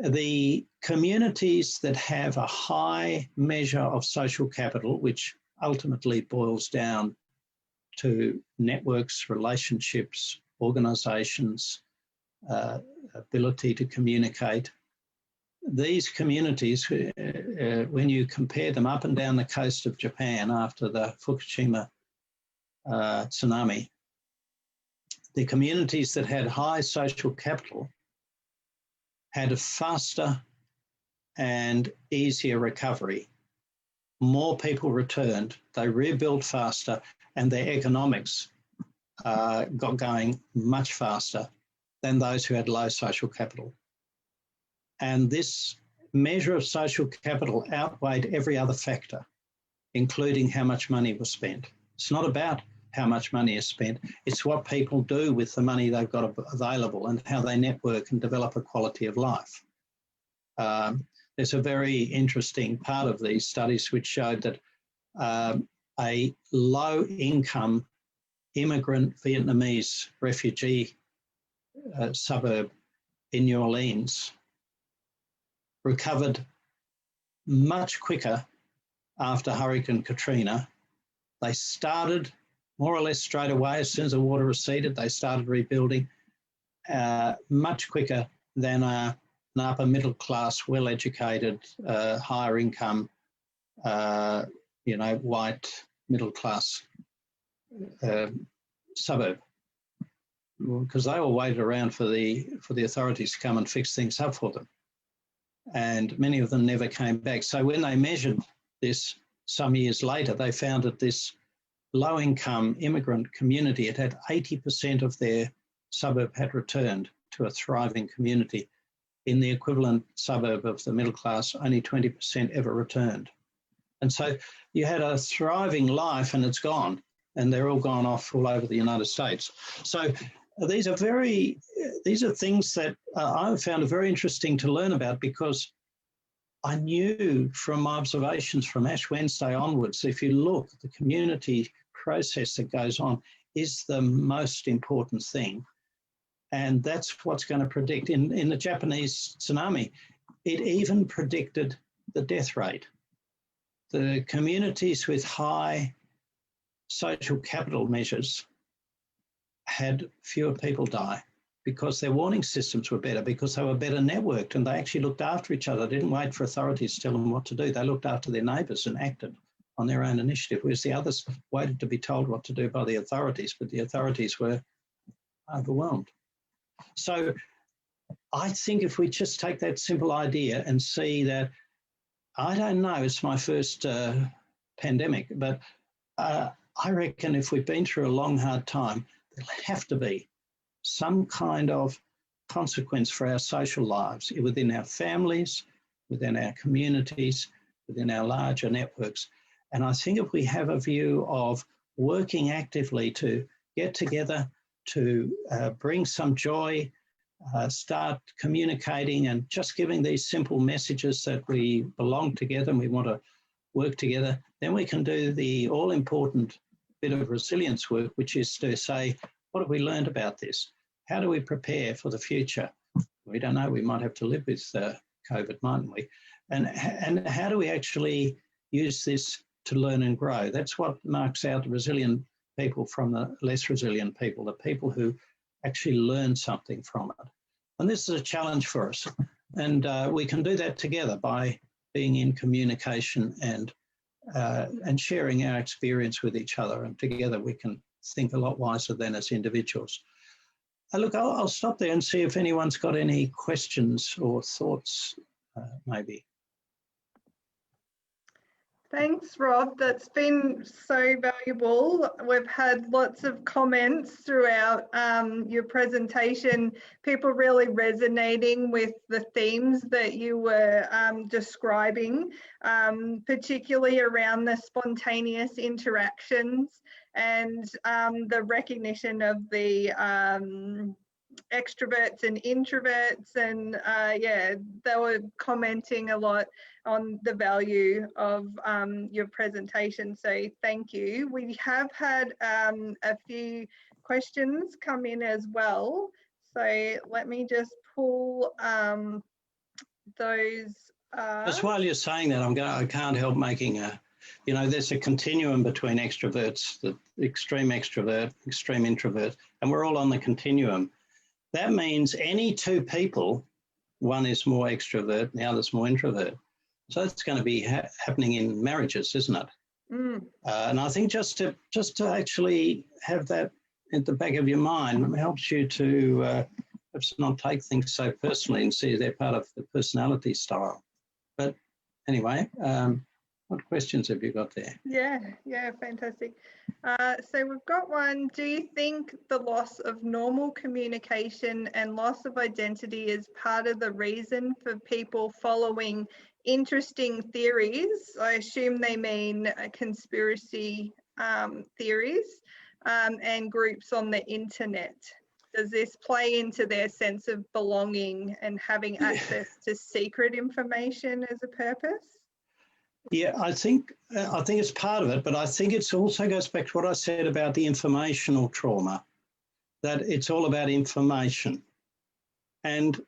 The communities that have a high measure of social capital, which ultimately boils down to networks, relationships, organisations, ability to communicate. These communities, when you compare them up and down the coast of Japan after the Fukushima tsunami, the communities that had high social capital had a faster and easier recovery. More people returned, they rebuilt faster, and their economics got going much faster than those who had low social capital. And this measure of social capital outweighed every other factor, including how much money was spent. It's not about how much money is spent, it's what people do with the money they've got available and how they network and develop a quality of life. There's a very interesting part of these studies which showed that a low-income immigrant Vietnamese refugee suburb in New Orleans recovered much quicker after Hurricane Katrina. They started more or less straight away. As soon as the water receded, they started rebuilding much quicker than an upper middle class, well-educated, higher income, white middle class suburb, because they all waited around for the authorities to come and fix things up for them. And many of them never came back. So when they measured this some years later, they found that this low-income immigrant community, it had 80% of their suburb had returned to a thriving community in the equivalent suburb of the middle class, only 20% ever returned. And so you had a thriving life and it's gone, and they're all gone off all over the United States. So these are things that I found very interesting to learn about, because I knew from my observations from Ash Wednesday onwards, if you look, the community process that goes on is the most important thing. And that's what's going to predict. In the Japanese tsunami, it even predicted the death rate. The communities with high social capital measures had fewer people die because their warning systems were better, because they were better networked, and they actually looked after each other. They didn't wait for authorities to tell them what to do. They looked after their neighbours and acted on their own initiative, whereas the others waited to be told what to do by the authorities, but the authorities were overwhelmed. So I think if we just take that simple idea and see that, I don't know, it's my first pandemic, but I reckon if we've been through a long, hard time, there'll have to be some kind of consequence for our social lives within our families, within our communities, within our larger networks. And I think if we have a view of working actively to get together, to bring some joy, start communicating and just giving these simple messages that we belong together and we want to work together, then we can do the all-important bit of resilience work, which is to say, what have we learned about this? How do we prepare for the future? We don't know. We might have to live with COVID, mightn't we? And how do we actually use this to learn and grow? That's what marks out the resilient people from the less resilient people, the people who actually learn something from it. And this is a challenge for us. And we can do that together by being in communication and sharing our experience with each other. And together we can think a lot wiser than as individuals. Look, I'll stop there and see if anyone's got any questions or thoughts, maybe. Thanks, Rob. That's been so valuable. We've had lots of comments throughout your presentation, people really resonating with the themes that you were describing, particularly around the spontaneous interactions and the recognition of the extroverts and introverts, and yeah, they were commenting a lot on the value of your presentation, so thank you. We have had a few questions come in as well, so let me just pull those. Just while you're saying that, I can't help making there's a continuum between extroverts, the extreme extrovert, extreme introvert, and we're all on the continuum. That means any two people, one is more extrovert and the other's more introvert. So that's going to be happening in marriages, isn't it? Mm. And I think just to actually have that at the back of your mind helps you to perhaps not take things so personally and see they're part of the personality style. But anyway, what questions have you got there? Yeah, fantastic. So we've got one. Do you think the loss of normal communication and loss of identity is part of the reason for people following interesting theories? I assume they mean conspiracy theories and groups on the internet. Does this play into their sense of belonging and having access to secret information as a purpose? Yeah, I think it's part of it, but I think it also goes back to what I said about the informational trauma, that it's all about information. And,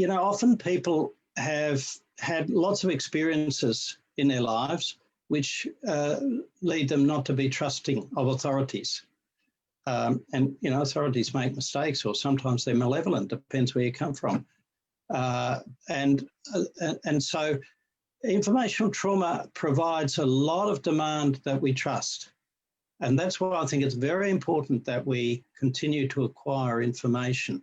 often people have had lots of experiences in their lives which lead them not to be trusting of authorities. And authorities make mistakes, or sometimes they're malevolent, depends where you come from. And so informational trauma provides a lot of demand that we trust. And that's why I think it's very important that we continue to acquire information.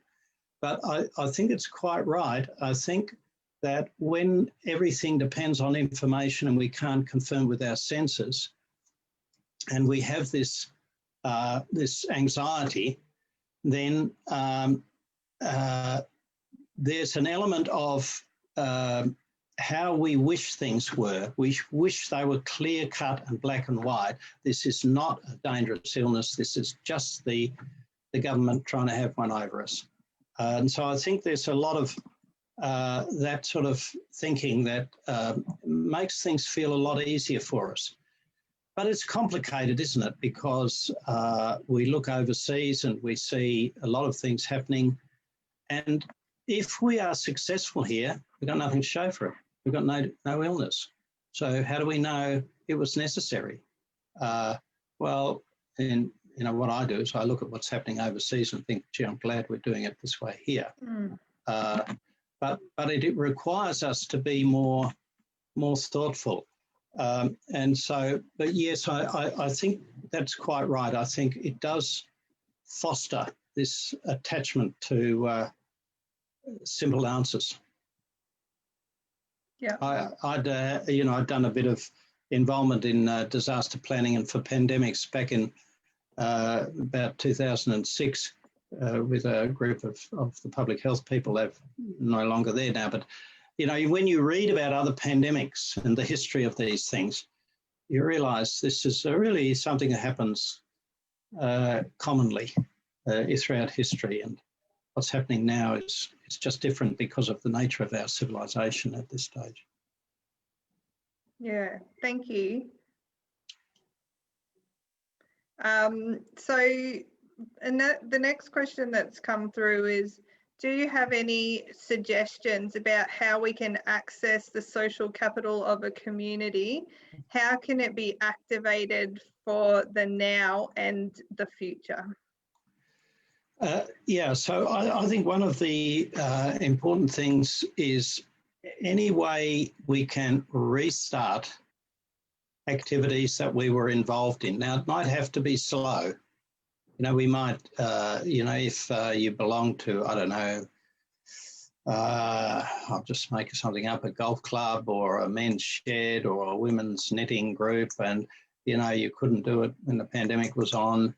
But I think it's quite right. I think that when everything depends on information and we can't confirm with our senses, and we have this anxiety, then there's an element of how we wish things were. We wish they were clear cut and black and white. This is not a dangerous illness. This is just the government trying to have one over us. And so I think there's a lot of that sort of thinking that makes things feel a lot easier for us. But it's complicated, isn't it? Because we look overseas and we see a lot of things happening. And if we are successful here, we've got nothing to show for it. We've got no illness. So how do we know it was necessary? Well, what I do is I look at what's happening overseas and think, gee, I'm glad we're doing it this way here. But it requires us to be more thoughtful. But yes, I think that's quite right. I think it does foster this attachment to simple answers. Yeah. I'd done a bit of involvement in disaster planning and for pandemics back in about 2006 with a group of the public health people. They're no longer there now, but when you read about other pandemics and the history of these things, you realise this is really something that happens commonly throughout history. And what's happening now is it's just different because of the nature of our civilization at this stage. Yeah, thank you. And the next question that's come through is, do you have any suggestions about how we can access the social capital of a community? How can it be activated for the now and the future? So I think one of the important things is any way we can restart activities that we were involved in. Now, it might have to be slow. We might, if you belong to, I don't know, I'll just make something up, a golf club or a men's shed or a women's knitting group, and, you couldn't do it when the pandemic was on.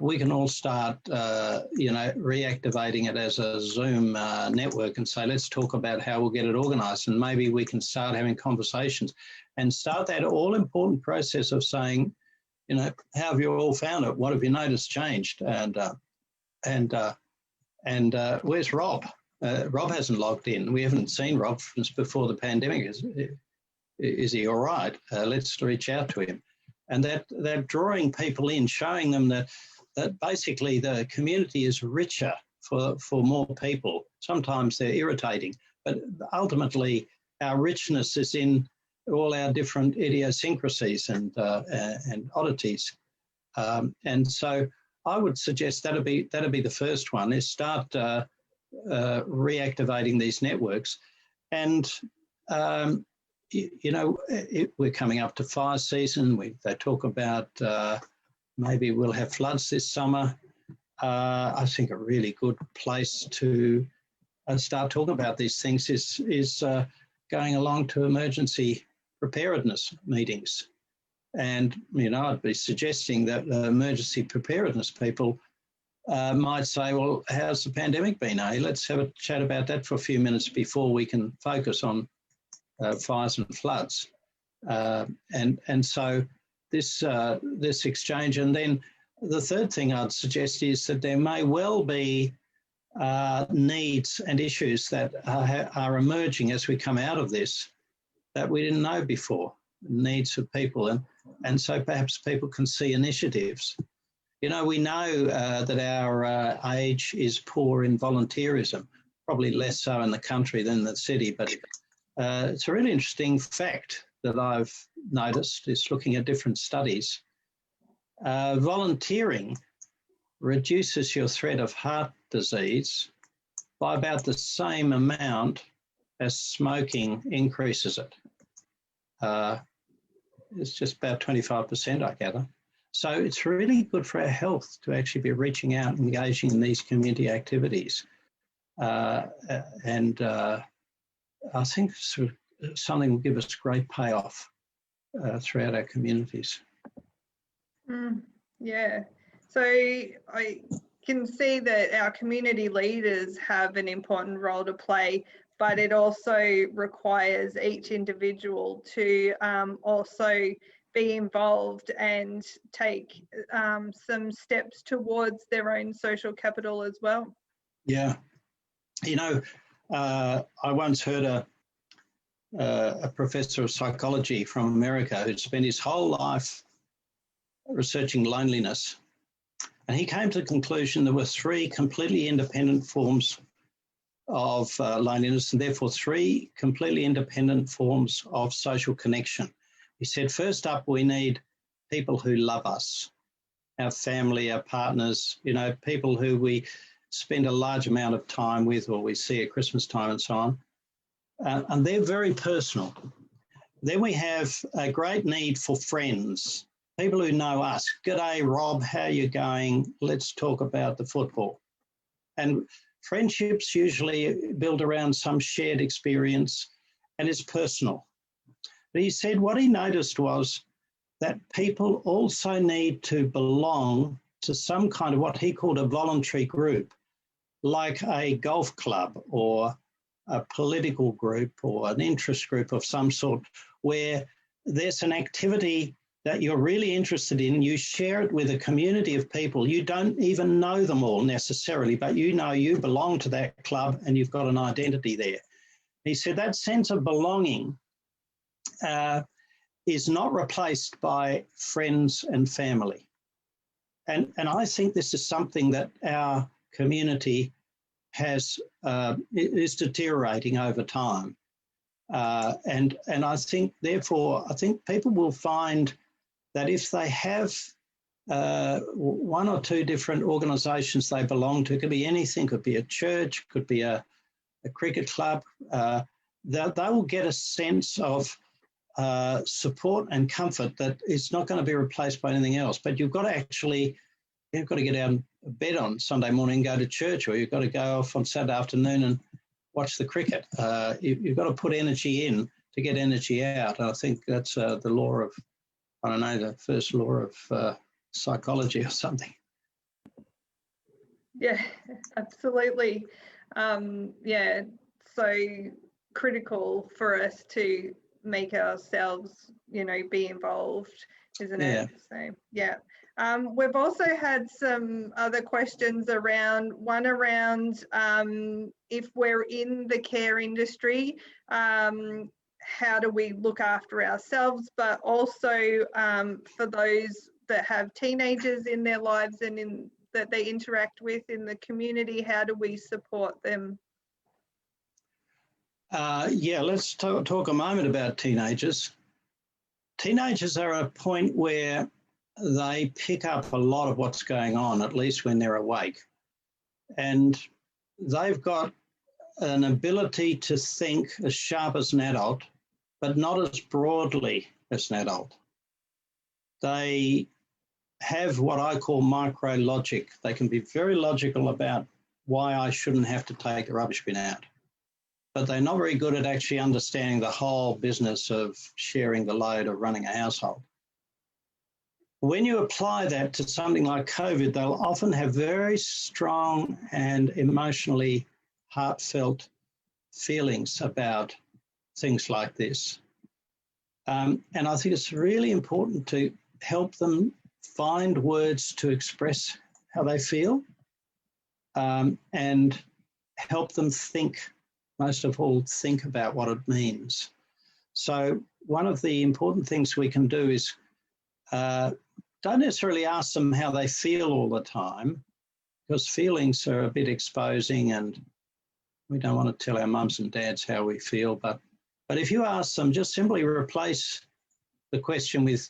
We can all start, reactivating it as a Zoom network and say, let's talk about how we'll get it organised. And maybe we can start having conversations and start that all-important process of saying, how have you all found it? What have you noticed changed? And where's Rob? Rob hasn't logged in. We haven't seen Rob since before the pandemic. Is he all right? Let's reach out to him. And that drawing people in, showing them that basically the community is richer for more people. Sometimes they're irritating, but ultimately our richness is in all our different idiosyncrasies and oddities. And so I would suggest that'd be the first one, is start reactivating these networks. And we're coming up to fire season. They talk about maybe we'll have floods this summer. I think a really good place to start talking about these things is going along to emergency preparedness meetings. And, I'd be suggesting that emergency preparedness people might say, well, how's the pandemic been? Let's have a chat about that for a few minutes before we can focus on fires and floods. And so this exchange. And then the third thing I'd suggest is that there may well be needs and issues that are emerging as we come out of this that we didn't know before, needs of people. And so perhaps people can see initiatives. We know that our age is poor in volunteerism, probably less so in the country than the city, but it's a really interesting fact that I've noticed is looking at different studies. Volunteering reduces your threat of heart disease by about the same amount as smoking increases it. It's just about 25%, I gather. So it's really good for our health to actually be reaching out and engaging in these community activities. I think something will give us great payoff throughout our communities. Yeah. So can see that our community leaders have an important role to play, but it also requires each individual to also be involved and take some steps towards their own social capital as well. Yeah. You know, I once heard a professor of psychology from America who'd spent his whole life researching loneliness. And he came to the conclusion there were three completely independent forms of loneliness, and therefore three completely independent forms of social connection. He said, first up, we need people who love us, our family, our partners, you know, people who we spend a large amount of time with or we see at Christmas time and so on. And they're very personal. Then we have a great need for friends, people who know us. G'day, Rob, how you going? Let's talk about the football. And friendships usually build around some shared experience, and it's personal. But he said what he noticed was that people also need to belong to some kind of what he called a voluntary group, like a golf club or a political group or an interest group of some sort, where there's an activity that you're really interested in, you share it with a community of people. You don't even know them all necessarily, but you know you belong to that club and you've got an identity there. He said that sense of belonging is not replaced by friends and family. And I think this is something that our community is deteriorating over time. And I think, therefore, I think people will find that if they have one or two different organisations they belong to, it could be anything, could be a church, could be a cricket club, they will get a sense of support and comfort that is not going to be replaced by anything else. But you've got to get out of bed on Sunday morning and go to church, or you've got to go off on Saturday afternoon and watch the cricket. You've got to put energy in to get energy out. And I think that's the law of, I don't know, the first law of psychology or something. Yeah, absolutely. Yeah, so critical for us to make ourselves, you know, be involved, isn't it? So, yeah. We've also had some other questions around, one around if we're in the care industry, how do we look after ourselves, but also for those that have teenagers in their lives and that they interact with in the community, how do we support them? Yeah, let's talk a moment about teenagers. Teenagers are at a point where they pick up a lot of what's going on, at least when they're awake. And they've got an ability to think as sharp as an adult, but not as broadly as an adult. They have what I call micro logic. They can be very logical about why I shouldn't have to take the rubbish bin out. But they're not very good at actually understanding the whole business of sharing the load of running a household. When you apply that to something like COVID, they'll often have very strong and emotionally heartfelt feelings about things like this. And I think it's really important to help them find words to express how they feel and help them think, most of all, think about what it means. So one of the important things we can do is don't necessarily ask them how they feel all the time, because feelings are a bit exposing and we don't want to tell our mums and dads how we feel. But if you ask them, just simply replace the question with,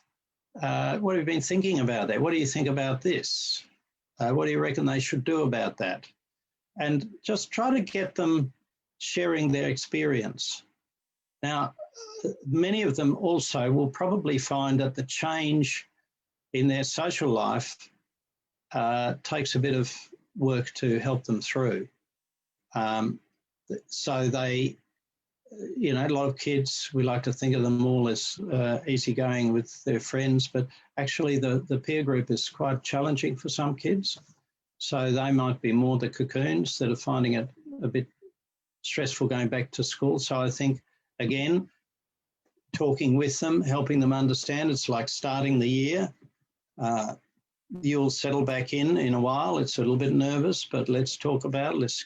what have you been thinking about that? What do you think about this? What do you reckon they should do about that? And just try to get them sharing their experience. Now, many of them also will probably find that the change in their social life takes a bit of work to help them through. So they, you know, a lot of kids, we like to think of them all as easygoing with their friends, but actually the peer group is quite challenging for some kids. So they might be more the cocoons that are finding it a bit stressful going back to school. So I think, again, talking with them, helping them understand, it's like starting the year. You'll settle back in a while. It's a little bit nervous, but let's talk about it. Let's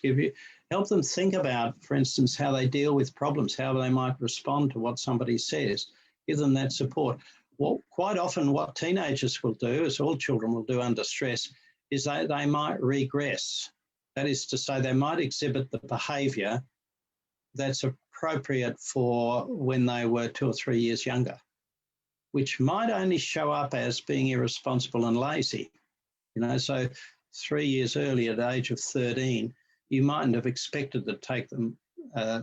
help them think about, for instance, how they deal with problems, how they might respond to what somebody says. Give them that support. Well, quite often what teenagers will do, as all children will do under stress, is they might regress. That is to say, they might exhibit the behaviour that's appropriate for when they were 2 or 3 years younger, which might only show up as being irresponsible and lazy. So 3 years earlier, at the age of 13, you mightn't have expected to take them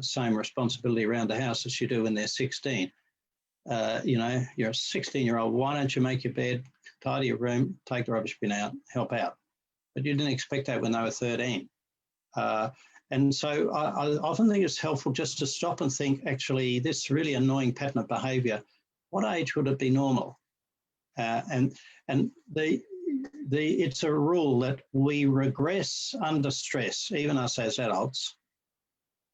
same responsibility around the house as you do when they're 16. You're a 16-year-old, why don't you make your bed, tidy your room, take the rubbish bin out, help out? But you didn't expect that when they were 13. And so I often think it's helpful just to stop and think, actually, this really annoying pattern of behaviour, what age would it be normal? And it's a rule that we regress under stress, even us as adults.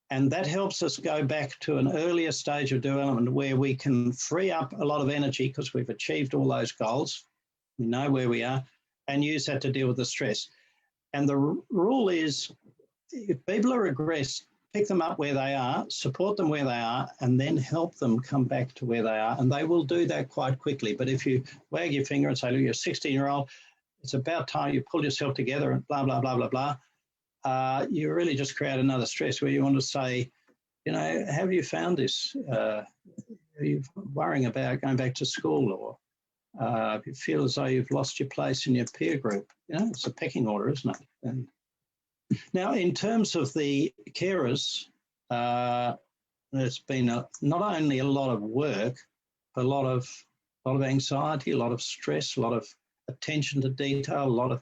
And that helps us go back to an earlier stage of development where we can free up a lot of energy because we've achieved all those goals. We know where we are, and use that to deal with the stress. And the rule is, if people are regressed, pick them up where they are, support them where they are, and then help them come back to where they are. And they will do that quite quickly. But if you wag your finger and say, look, you're a 16-year-old, it's about time you pull yourself together and blah, blah, blah, blah, blah, you really just create another stress where you want to say, have you found this? Are you worrying about going back to school, or you feel as though you've lost your place in your peer group? It's a pecking order, isn't it? And now, in terms of the carers, there's been not only a lot of work, but a lot of anxiety, a lot of stress, a lot of attention to detail,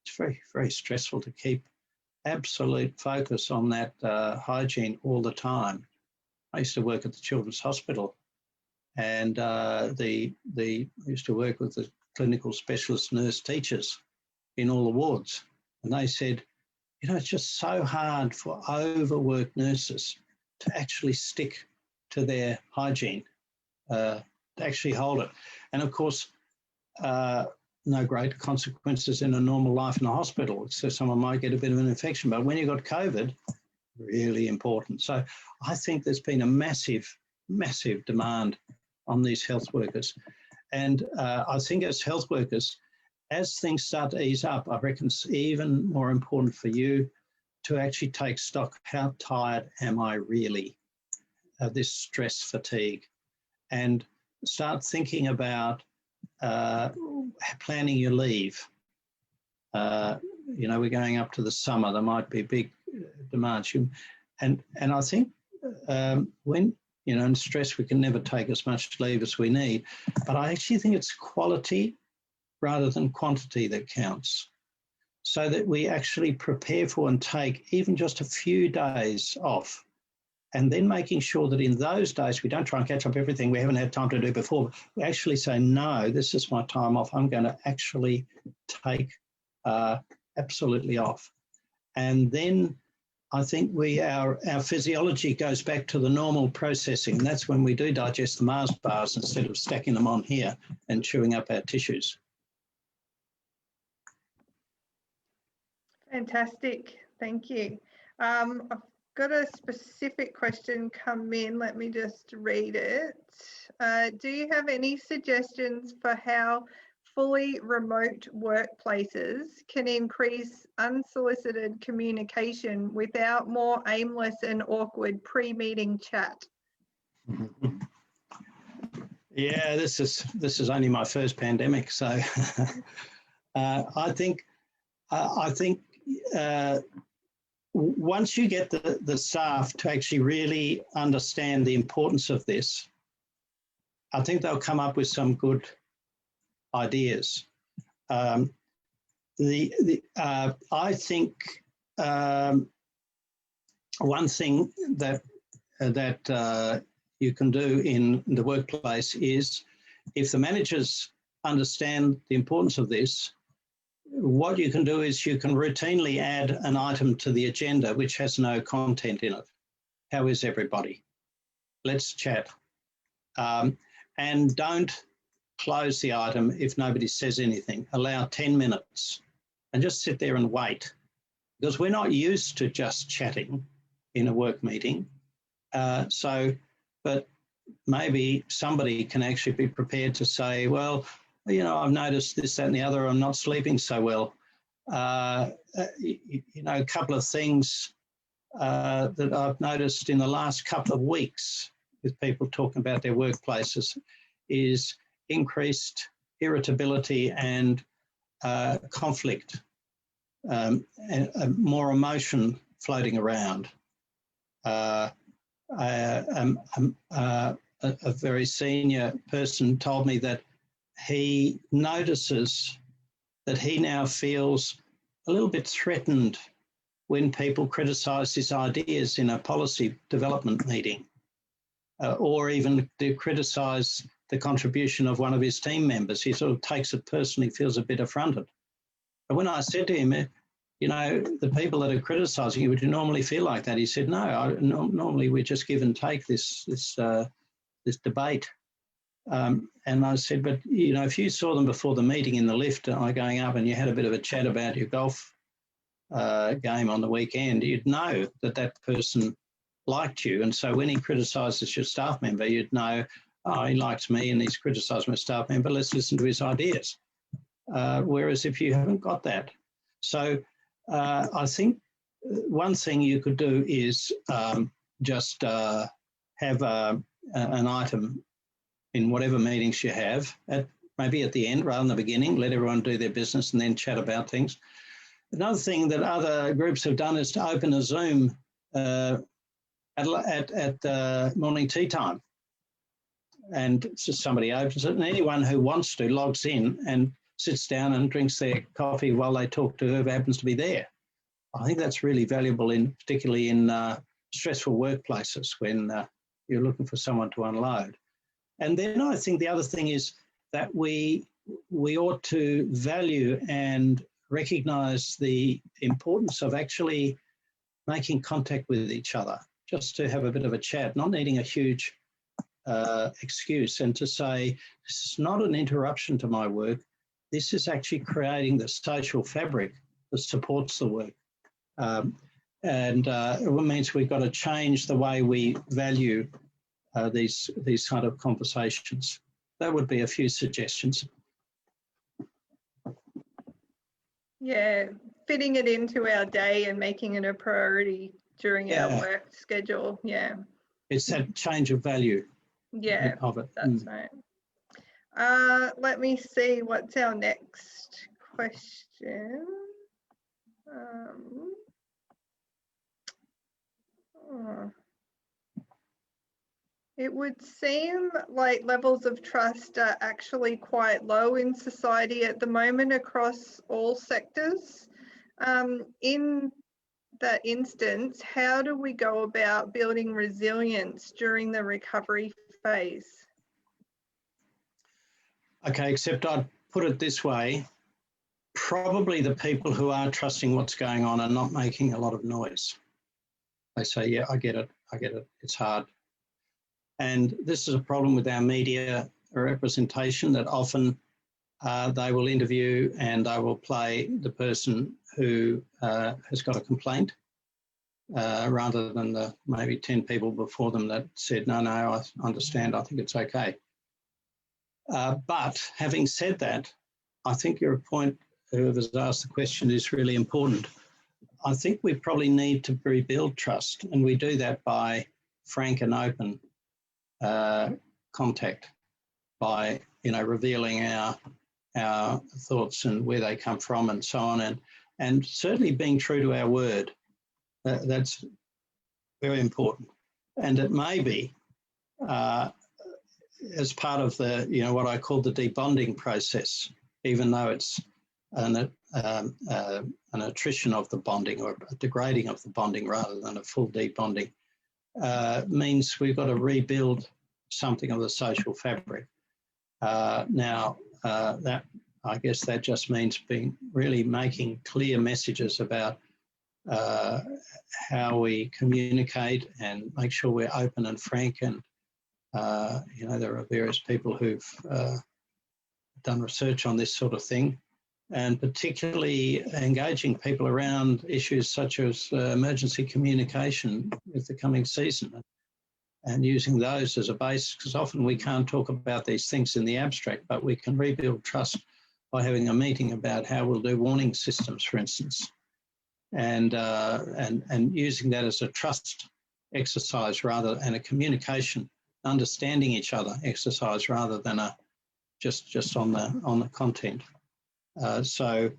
it's very, very stressful to keep absolute focus on that hygiene all the time. I used to work at the Children's Hospital, and I used to work with the clinical specialist nurse teachers in all the wards, and they said, it's just so hard for overworked nurses to actually stick to their hygiene, to actually hold it. And of course, no great consequences in a normal life in a hospital. So someone might get a bit of an infection, but when you've got COVID, really important. So I think there's been a massive, massive demand on these health workers. And I think as health workers, as things start to ease up, I reckon it's even more important for you to actually take stock. How tired am I really? This stress fatigue. And start thinking about planning your leave. We're going up to the summer. There might be big demands. And I think when, in stress, we can never take as much leave as we need. But I actually think it's quality rather than quantity that counts, so that we actually prepare for and take even just a few days off, and then making sure that in those days we don't try and catch up everything we haven't had time to do before. We actually say, no, this is my time off. I'm going to actually take absolutely off. And then I think our physiology goes back to the normal processing. That's when we do digest the Mars bars instead of stacking them on here and chewing up our tissues. Fantastic, thank you. I've got a specific question come in. Let me just read it. Do you have any suggestions for how fully remote workplaces can increase unsolicited communication without more aimless and awkward pre-meeting chat? Yeah, this is only my first pandemic, so I think once you get the staff to actually really understand the importance of this, I think they'll come up with some good ideas. I think one thing that you can do in the workplace is, if the managers understand the importance of this, what you can do is you can routinely add an item to the agenda which has no content in it. How is everybody? Let's chat. And don't close the item if nobody says anything. Allow 10 minutes and just sit there and wait, because we're not used to just chatting in a work meeting. But maybe somebody can actually be prepared to say, well, you know, I've noticed this, that and the other, I'm not sleeping so well. You know, a couple of things that I've noticed in the last couple of weeks with people talking about their workplaces is increased irritability and conflict, and more emotion floating around. A very senior person told me that he notices that he now feels a little bit threatened when people criticise his ideas in a policy development meeting, or even to criticise the contribution of one of his team members. He sort of takes it personally, feels a bit affronted. And when I said to him, you know, the people that are criticising you, would you normally feel like that? He said, no, normally we just give and take this debate. And I said, but, you know, if you saw them before the meeting in the lift going up and you had a bit of a chat about your golf game on the weekend, you'd know that that person liked you. And so when he criticises your staff member, you'd know, oh, he likes me and he's criticised my staff member, let's listen to his ideas. Whereas if you haven't got that. So I think one thing you could do is just have an item in whatever meetings you have, maybe at the end rather than the beginning, let everyone do their business and then chat about things. Another thing that other groups have done is to open a Zoom at morning tea time. And just somebody opens it, and anyone who wants to logs in and sits down and drinks their coffee while they talk to whoever happens to be there. I think that's really valuable, particularly in stressful workplaces when you're looking for someone to unload. And then I think the other thing is that we ought to value and recognise the importance of actually making contact with each other, just to have a bit of a chat, not needing a huge excuse, and to say, this is not an interruption to my work. This is actually creating the social fabric that supports the work. And it means we've got to change the way we value these kind of conversations. That would be a few suggestions. Yeah, fitting it into our day and making it a priority during our work schedule. Yeah. It's that change of value. Yeah, of it. That's right. Let me see, what's our next question? It would seem like levels of trust are actually quite low in society at the moment across all sectors. In that instance, how do we go about building resilience during the recovery phase? Okay, except I'd put it this way. Probably the people who are trusting what's going on are not making a lot of noise. They say, yeah, I get it, it's hard. And this is a problem with our media representation, that often they will interview and they will play the person who has got a complaint rather than the maybe 10 people before them that said, no, I understand, I think it's okay. But having said that, I think your point, whoever's asked the question, is really important. I think we probably need to rebuild trust, and we do that by frank and open contact, by revealing our thoughts and where they come from and so on, and certainly being true to our word. That's very important. And it may be as part of the what I call the debonding process, even though it's an attrition of the bonding or a degrading of the bonding rather than a full debonding, means we've got to rebuild something of the social fabric. Now, that I guess that just means really making clear messages about how we communicate and make sure we're open and frank. And, there are various people who've done research on this sort of thing, and particularly engaging people around issues such as emergency communication with the coming season, and using those as a base, because often we can't talk about these things in the abstract, but we can rebuild trust by having a meeting about how we'll do warning systems, for instance, and using that as a trust exercise and a communication, understanding each other exercise rather than just on the content. So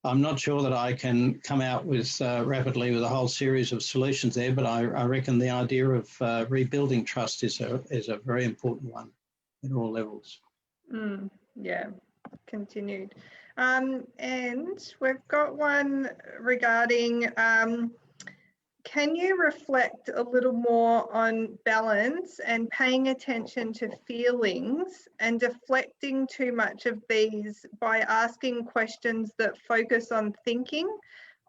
I'm not sure that I can come out with rapidly with a whole series of solutions there, but I reckon the idea of rebuilding trust is a very important one at all levels. Yeah, continued. And we've got one regarding, can you reflect a little more on balance and paying attention to feelings and deflecting too much of these by asking questions that focus on thinking?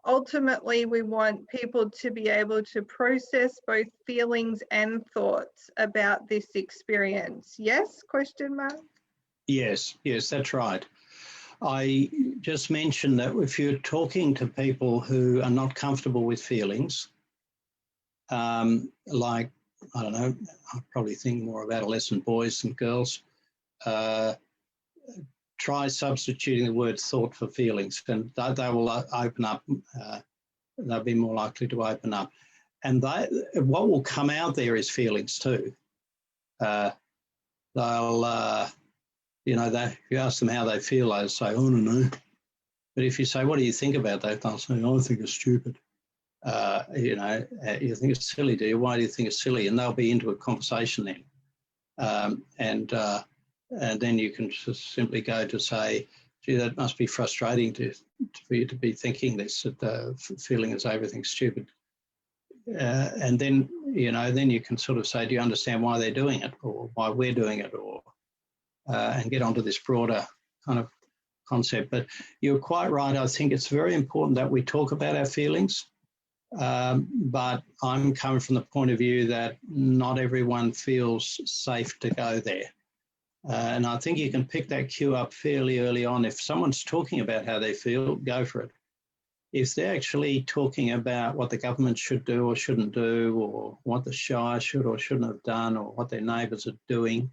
Ultimately, we want people to be able to process both feelings and thoughts about this experience. Yes? Question mark? Yes, that's right. I just mentioned that if you're talking to people who are not comfortable with feelings, like, I don't know, I probably think more of adolescent boys and girls, try substituting the word thought for feelings, and they will open up, they'll be more likely to open up. And what will come out there is feelings too. They'll, if you ask them how they feel, they'll say, "Oh, no, no." But if you say, "What do you think about that?" they'll say, "Oh, I think it's stupid." You think it's silly, do you? Why do you think it's silly? And they'll be into a conversation then. And then you can just simply go to say, "Gee, that must be frustrating for you to be thinking this, that feeling as everything's stupid." And then, then you can sort of say, "Do you understand why they're doing it, or why we're doing it?" Or and get onto this broader kind of concept. But you're quite right. I think it's very important that we talk about our feelings. But I'm coming from the point of view that not everyone feels safe to go there. And I think you can pick that cue up fairly early on. If someone's talking about how they feel, go for it. If they're actually talking about what the government should do or shouldn't do, or what the Shire should or shouldn't have done, or what their neighbours are doing,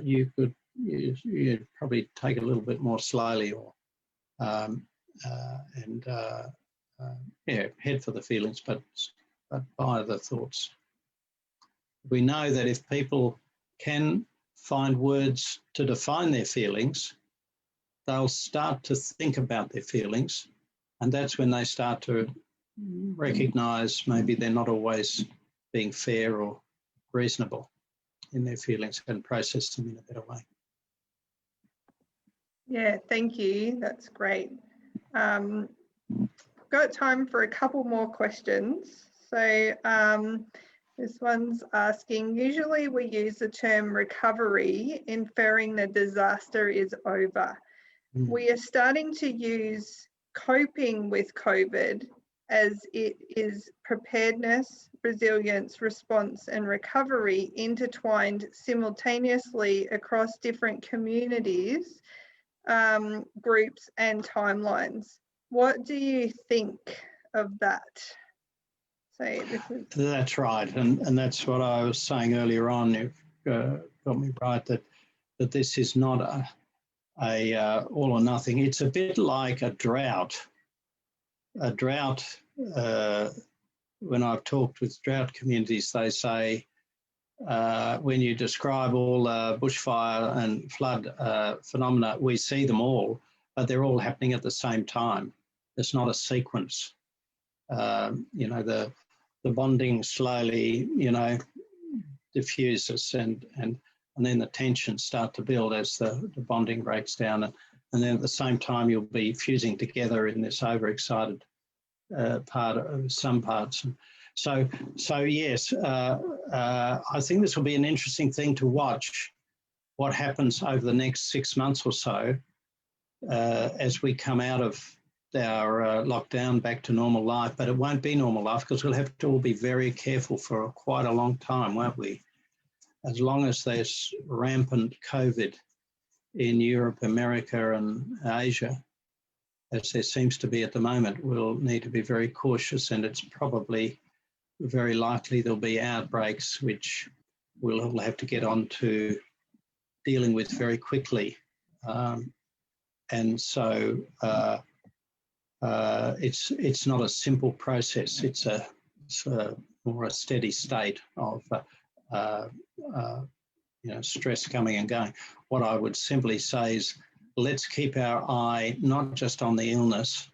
you'd probably take it a little bit more slowly, or head for the feelings, but by the thoughts. We know that if people can find words to define their feelings, they'll start to think about their feelings, and that's when they start to recognise maybe they're not always being fair or reasonable in their feelings, and process them in a better way. Yeah, thank you. That's great. Got time for a couple more questions. So this one's asking, usually we use the term recovery, inferring the disaster is over. We are starting to use coping with COVID as it is preparedness, resilience, response, and recovery intertwined simultaneously across different communities, groups, and timelines. What do you think of that? So that's right, and that's what I was saying earlier on. You've got me right that this is not a all or nothing. It's a bit like a drought. A drought. When I've talked with drought communities, they say when you describe all bushfire and flood phenomena, we see them all, but they're all happening at the same time. It's not a sequence. The bonding slowly, diffuses, and then the tensions start to build as the bonding breaks down, and then at the same time you'll be fusing together in this overexcited part of some parts. So yes, I think this will be an interesting thing to watch what happens over the next 6 months or so as we come out of our lockdown back to normal life. But it won't be normal life because we'll have to all be very careful for quite a long time, won't we? As long as there's rampant COVID in Europe, America and Asia, as there seems to be at the moment, we'll need to be very cautious, and it's probably very likely there'll be outbreaks which we'll all have to get on to dealing with very quickly. And so it's not a simple process. It's more a steady state of stress coming and going. What I would simply say is, let's keep our eye not just on the illness,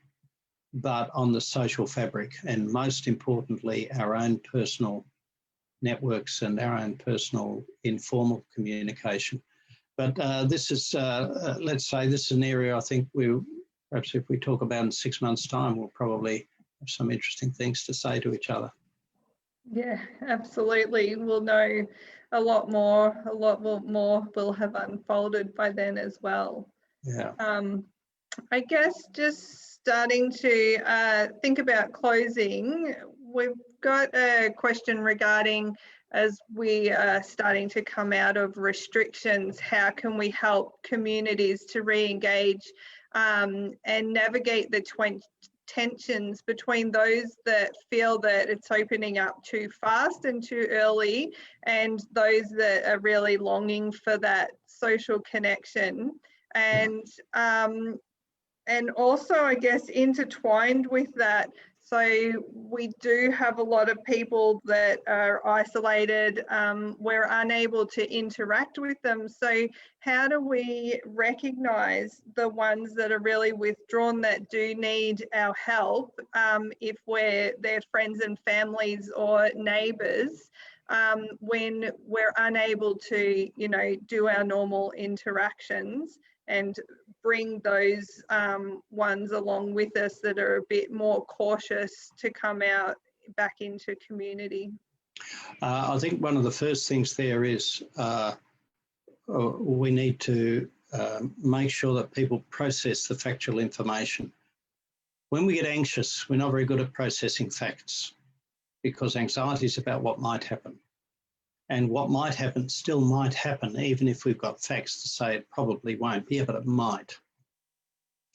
but on the social fabric, and most importantly, our own personal networks and our own personal informal communication. But this is, let's say, this is an area I think perhaps if we talk about in 6 months' time, we'll probably have some interesting things to say to each other. Yeah, absolutely. We'll know a lot more will have unfolded by then as well. Yeah. I guess just starting to think about closing, we've got a question regarding, as we are starting to come out of restrictions, how can we help communities to re-engage and navigate the tensions between those that feel that it's opening up too fast and too early, and those that are really longing for that social connection. And also, I guess, intertwined with that, so we do have a lot of people that are isolated. We're unable to interact with them. So how do we recognise the ones that are really withdrawn, that do need our help, if we're their friends and families or neighbours, when we're unable to, do our normal interactions, and bring those ones along with us that are a bit more cautious to come out back into community? I think one of the first things there is we need to make sure that people process the factual information. When we get anxious, we're not very good at processing facts, because anxiety is about what might happen. And what might happen still might happen, even if we've got facts to say it probably won't. Yeah, but it might.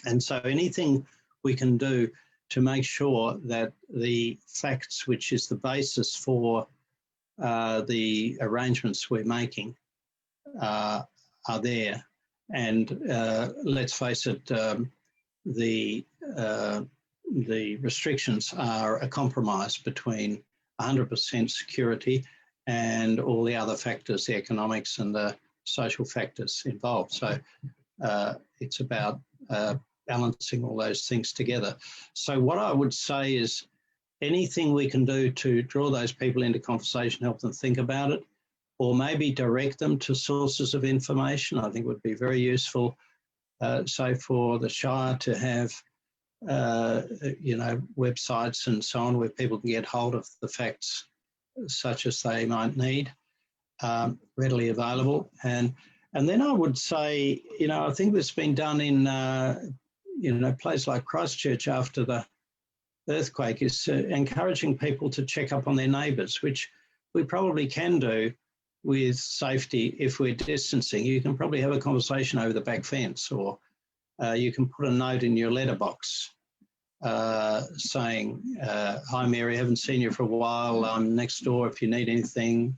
And so anything we can do to make sure that the facts, which is the basis for the arrangements we're making, are there. And let's face it, the restrictions are a compromise between 100% security and all the other factors, the economics and the social factors involved. So it's about balancing all those things together. So what I would say is, anything we can do to draw those people into conversation, help them think about it, or maybe direct them to sources of information, I think would be very useful. So for the Shire to have, websites and so on where people can get hold of the facts such as they might need, readily available. And then I would say, I think this has been done in, places like Christchurch after the earthquake, is encouraging people to check up on their neighbours, which we probably can do with safety if we're distancing. You can probably have a conversation over the back fence, or you can put a note in your letterbox saying, hi Mary, haven't seen you for a while, I'm next door if you need anything,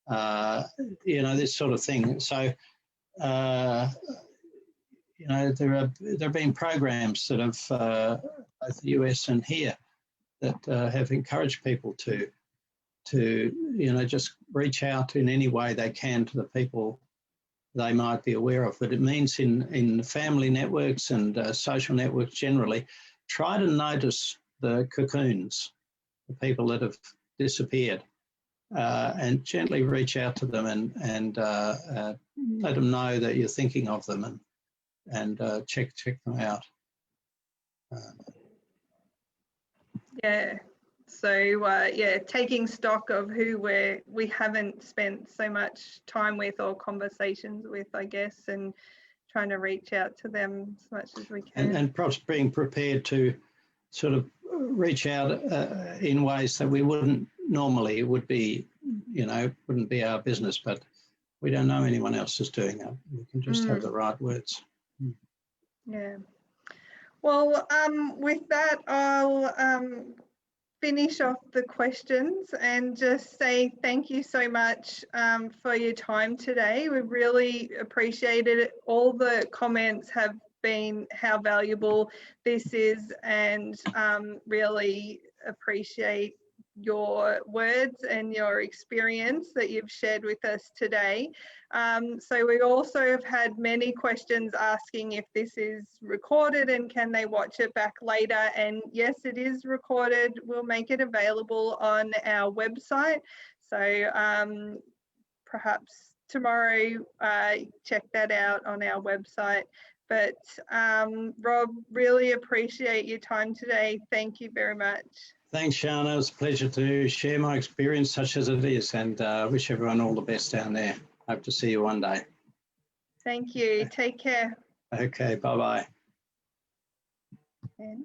this sort of thing. So, there have been programs that have, both the US and here, that have encouraged people to just reach out in any way they can to the people they might be aware of. But it means in family networks and social networks generally, try to notice the cocoons, the people that have disappeared, and gently reach out to them and let them know that you're thinking of them, and check them out. Yeah, So yeah, taking stock of who we haven't spent so much time with or conversations with, I guess, and trying to reach out to them as much as we can. And perhaps being prepared to sort of reach out in ways that we wouldn't normally. It would be, you know, wouldn't be our business, but we don't know anyone else is doing that. We can just have the right words. Yeah. Well, with that, I'll finish off the questions and just say thank you so much for your time today. We really appreciated it. All the comments have been how valuable this is, and really appreciate your words and your experience that you've shared with us today. So we also have had many questions asking if this is recorded and can they watch it back later, and yes, it is recorded. We'll make it available on our website, so perhaps tomorrow check that out on our website. But Rob, really appreciate your time today. Thank you very much. Thanks, Shana. It's a pleasure to share my experience such as it is, and wish everyone all the best down there. Hope to see you one day. Thank you. Take care. Okay, bye-bye. And